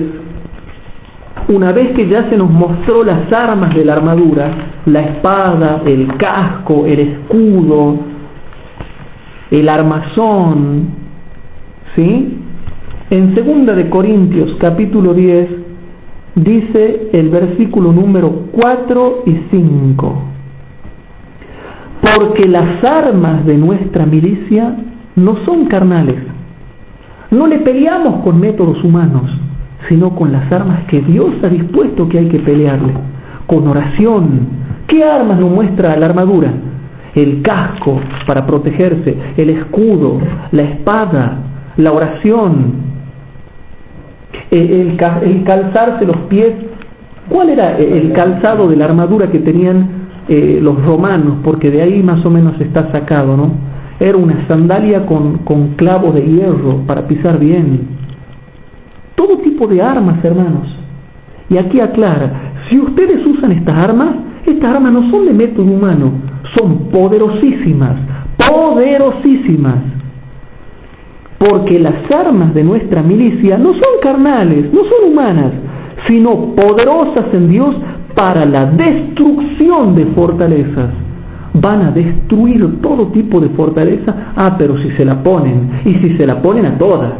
Una vez que ya se nos mostró las armas de la armadura, la espada, el casco, el escudo, el armazón, ¿sí? En Segunda de Corintios capítulo 10 dice el versículo número 4 y 5: porque las armas de nuestra milicia no son carnales, no le peleamos con métodos humanos, sino con las armas que Dios ha dispuesto que hay que pelearle, con oración. ¿Qué armas nos muestra la armadura? El casco para protegerse, el escudo, la espada, la oración, el calzarse los pies. ¿Cuál era el calzado de la armadura que tenían los romanos? Porque de ahí más o menos está sacado, ¿no? Era una sandalia con clavos de hierro para pisar bien. Todo tipo de armas, hermanos. Y aquí aclara, si ustedes usan estas armas no son de método humano, son poderosísimas, poderosísimas. Porque las armas de nuestra milicia no son carnales, no son humanas, sino poderosas en Dios para la destrucción de fortalezas. Van a destruir todo tipo de fortaleza. Pero si se la ponen, y si se la ponen a todas.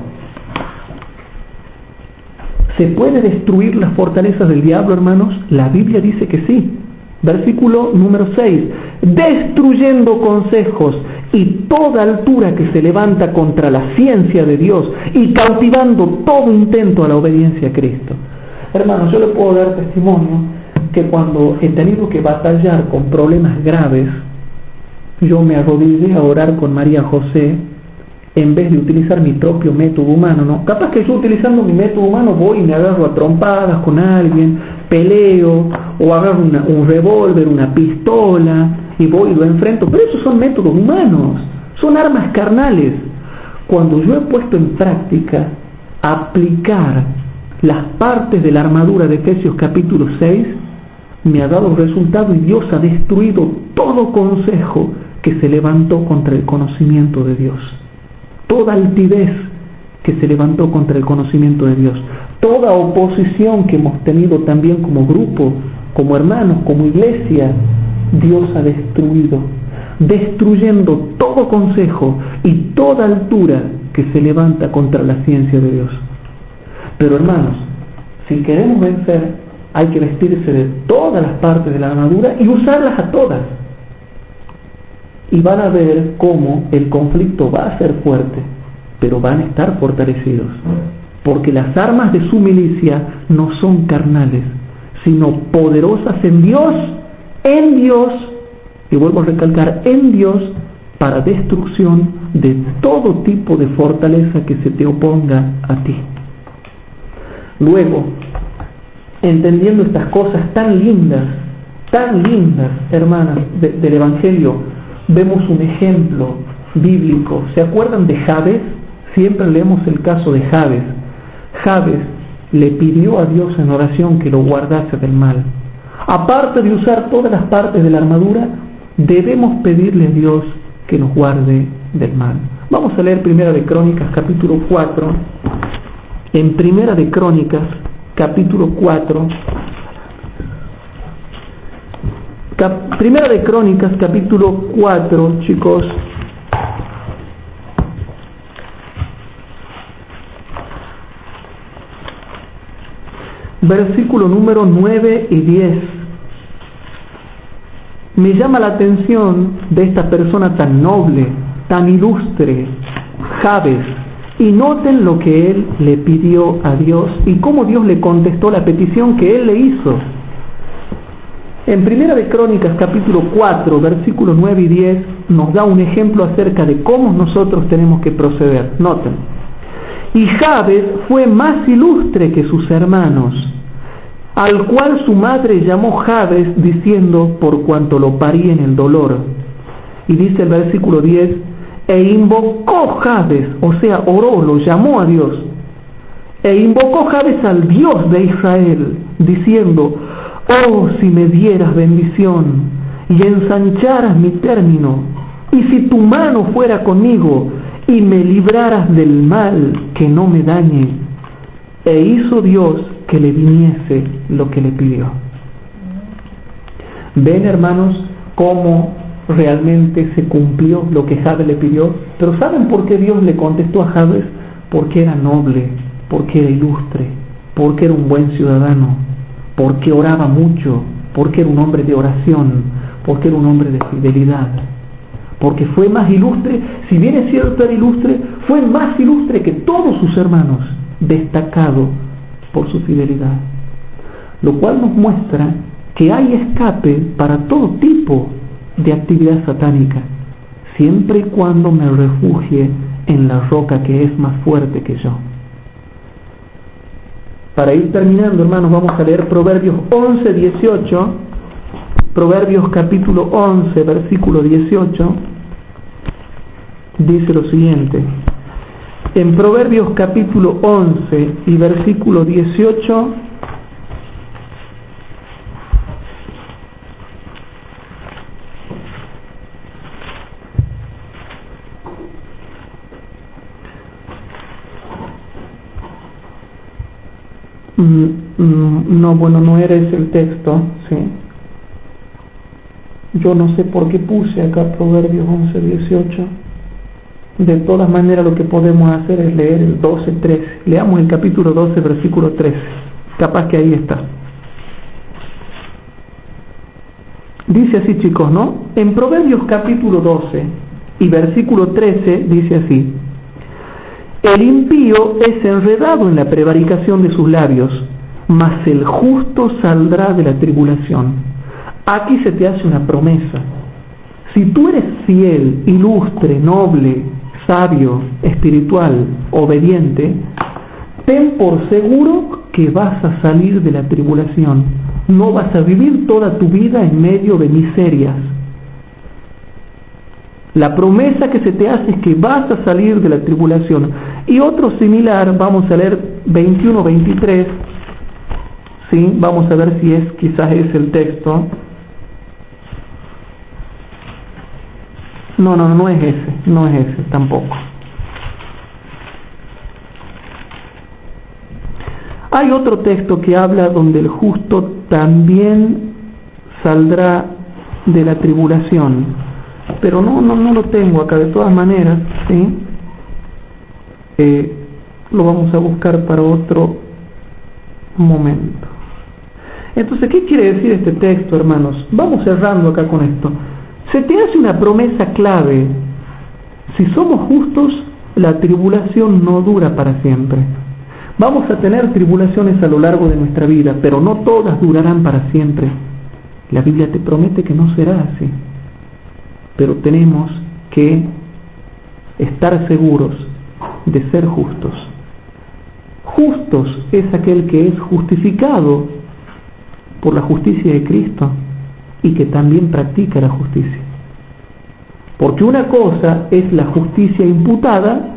¿Se puede destruir las fortalezas del diablo, hermanos? La Biblia dice que sí. Versículo número 6: destruyendo consejos y toda altura que se levanta contra la ciencia de Dios y cautivando todo intento a la obediencia a Cristo. Hermanos, yo le puedo dar testimonio que cuando he tenido que batallar con problemas graves, yo me arrodillé a orar con María José en vez de utilizar mi propio método humano, ¿no? Capaz que yo utilizando mi método humano voy y me agarro a trompadas con alguien, peleo, o agarro un revólver, una pistola, y voy y lo enfrento, pero esos son métodos humanos, son armas carnales. Cuando yo he puesto en práctica aplicar las partes de la armadura de Efesios capítulo 6, me ha dado resultado y Dios ha destruido todo consejo que se levantó contra el conocimiento de Dios. Toda altivez que se levantó contra el conocimiento de Dios, toda oposición que hemos tenido también como grupo, como hermanos, como iglesia, Dios ha destruido, destruyendo todo consejo y toda altura que se levanta contra la ciencia de Dios. Pero hermanos, si queremos vencer, hay que vestirse de todas las partes de la armadura y usarlas a todas. Y van a ver cómo el conflicto va a ser fuerte, pero van a estar fortalecidos. Porque las armas de su milicia no son carnales, sino poderosas en Dios, y vuelvo a recalcar, en Dios, para destrucción de todo tipo de fortaleza que se te oponga a ti. Luego, entendiendo estas cosas tan lindas, hermanas, del Evangelio, vemos un ejemplo bíblico. ¿Se acuerdan de Jabes? Siempre leemos el caso de Jabes. Jabes le pidió a Dios en oración que lo guardase del mal. Aparte de usar todas las partes de la armadura, debemos pedirle a Dios que nos guarde del mal. Vamos a leer Primera de Crónicas capítulo 4. En Primera de Crónicas capítulo 4, Primera de Crónicas capítulo 4, chicos, versículo número 9 y 10. Me llama la atención de esta persona tan noble, tan ilustre, Jabes, y noten lo que él le pidió a Dios y cómo Dios le contestó la petición que él le hizo. En Primera de Crónicas capítulo 4, versículos 9 y 10 nos da un ejemplo acerca de cómo nosotros tenemos que proceder. Noten: y Jabes fue más ilustre que sus hermanos, al cual su madre llamó Jabes, diciendo, por cuanto lo parí en el dolor. Y dice el versículo 10, e invocó Jabes, o sea, oró, lo llamó a Dios, e invocó Jabes al Dios de Israel, diciendo, oh, si me dieras bendición y ensancharas mi término, y si tu mano fuera conmigo y me libraras del mal que no me dañe. E hizo Dios que le viniese lo que le pidió. ¿Ven, hermanos, cómo realmente se cumplió lo que Jabes le pidió? Pero ¿saben por qué Dios le contestó a Jabes? Porque era noble, porque era ilustre, porque era un buen ciudadano, porque oraba mucho, porque era un hombre de oración, porque era un hombre de fidelidad, porque fue más ilustre. Si bien es cierto era ilustre, fue más ilustre que todos sus hermanos, destacado por su fidelidad, lo cual nos muestra que hay escape para todo tipo de actividad satánica, siempre y cuando me refugie en la roca que es más fuerte que yo. Para ir terminando, hermanos, vamos a leer Proverbios 11, 18, Proverbios capítulo 11, versículo 18, dice lo siguiente. En Proverbios capítulo 11 y versículo 18, no era ese el texto, ¿sí? Yo no sé por qué puse acá Proverbios 11, 18. De todas maneras, lo que podemos hacer es leer el 12, 13. Leamos el capítulo 12, versículo 13. Capaz que ahí está. Dice así, chicos, ¿no? En Proverbios capítulo 12 y versículo 13 dice así: el impío es enredado en la prevaricación de sus labios, mas el justo saldrá de la tribulación. Aquí se te hace una promesa. Si tú eres fiel, ilustre, noble, sabio, espiritual, obediente, ten por seguro que vas a salir de la tribulación. No vas a vivir toda tu vida en medio de miserias. La promesa que se te hace es que vas a salir de la tribulación. Y otro similar, vamos a leer 21, 23. ¿Sí? Vamos a ver si quizás es el texto. No es ese tampoco. Hay otro texto que habla donde el justo también saldrá de la tribulación, pero no lo tengo acá. De todas maneras, ¿sí? Lo vamos a buscar para otro momento. Entonces, ¿qué quiere decir este texto, hermanos? Vamos cerrando acá con esto. Se te hace una promesa clave. Si somos justos, la tribulación no dura para siempre. Vamos a tener tribulaciones a lo largo de nuestra vida, pero no todas durarán para siempre. La Biblia te promete que no será así. Pero tenemos que estar seguros de ser justos. Justos es aquel que es justificado por la justicia de Cristo y que también practica la justicia. Porque una cosa es la justicia imputada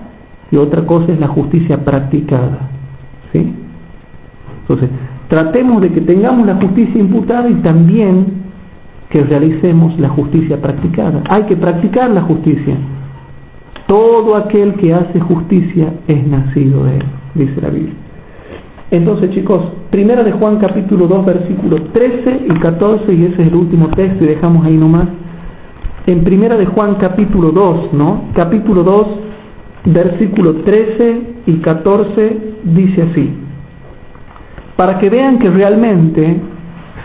y otra cosa es la justicia practicada. ¿Sí? Entonces, tratemos de que tengamos la justicia imputada y también que realicemos la justicia practicada. Hay que practicar la justicia. Todo aquel que hace justicia es nacido de él, dice la Biblia. Entonces, chicos, primera de Juan capítulo 2 versículos 13 y 14, y ese es el último texto y dejamos ahí nomás. En primera de Juan capítulo 2, ¿no? Capítulo 2 versículo 13 y 14 dice así: para que vean que realmente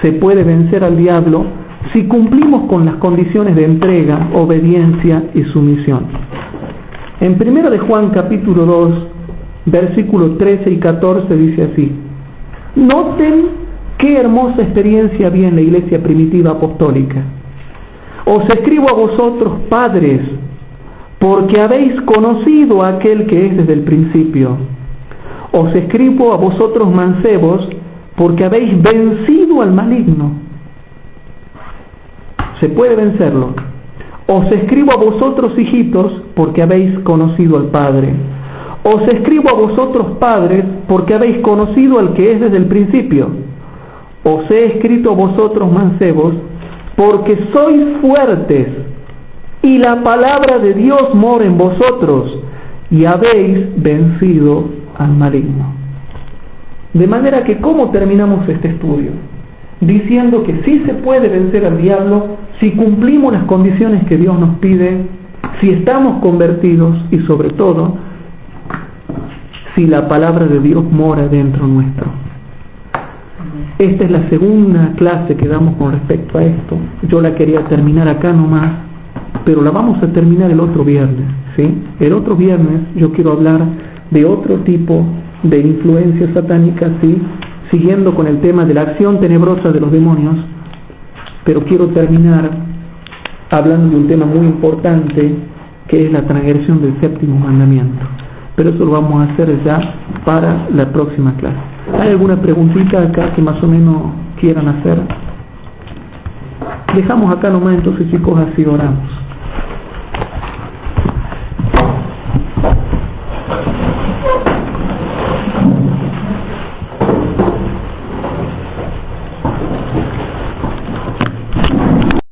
se puede vencer al diablo si cumplimos con las condiciones de entrega, obediencia y sumisión. En primera de Juan capítulo 2 versículo 13 y 14 dice así: noten qué hermosa experiencia había en la iglesia primitiva apostólica. Os escribo a vosotros, padres, porque habéis conocido a aquel que es desde el principio. Os escribo a vosotros, mancebos, porque habéis vencido al maligno. Se puede vencerlo. Os escribo a vosotros, hijitos, porque habéis conocido al Padre. Os escribo a vosotros, padres, porque habéis conocido al que es desde el principio. Os he escrito a vosotros, mancebos, porque sois fuertes, y la palabra de Dios mora en vosotros, y habéis vencido al maligno. De manera que, ¿cómo terminamos este estudio? Diciendo que sí se puede vencer al diablo si cumplimos las condiciones que Dios nos pide, si estamos convertidos y sobre todo si la palabra de Dios mora dentro nuestro. Esta es la segunda clase que damos con respecto a esto. Yo la quería terminar acá nomás, pero la vamos a terminar el otro viernes, ¿sí? El otro viernes yo quiero hablar de otro tipo de influencia satánica, ¿sí? Siguiendo con el tema de la acción tenebrosa de los demonios, pero quiero terminar hablando de un tema muy importante, que es la transgresión del séptimo mandamiento. Pero eso lo vamos a hacer ya para la próxima clase. ¿Hay alguna preguntita acá que más o menos quieran hacer? Dejamos acá nomás entonces, chicos, así oramos.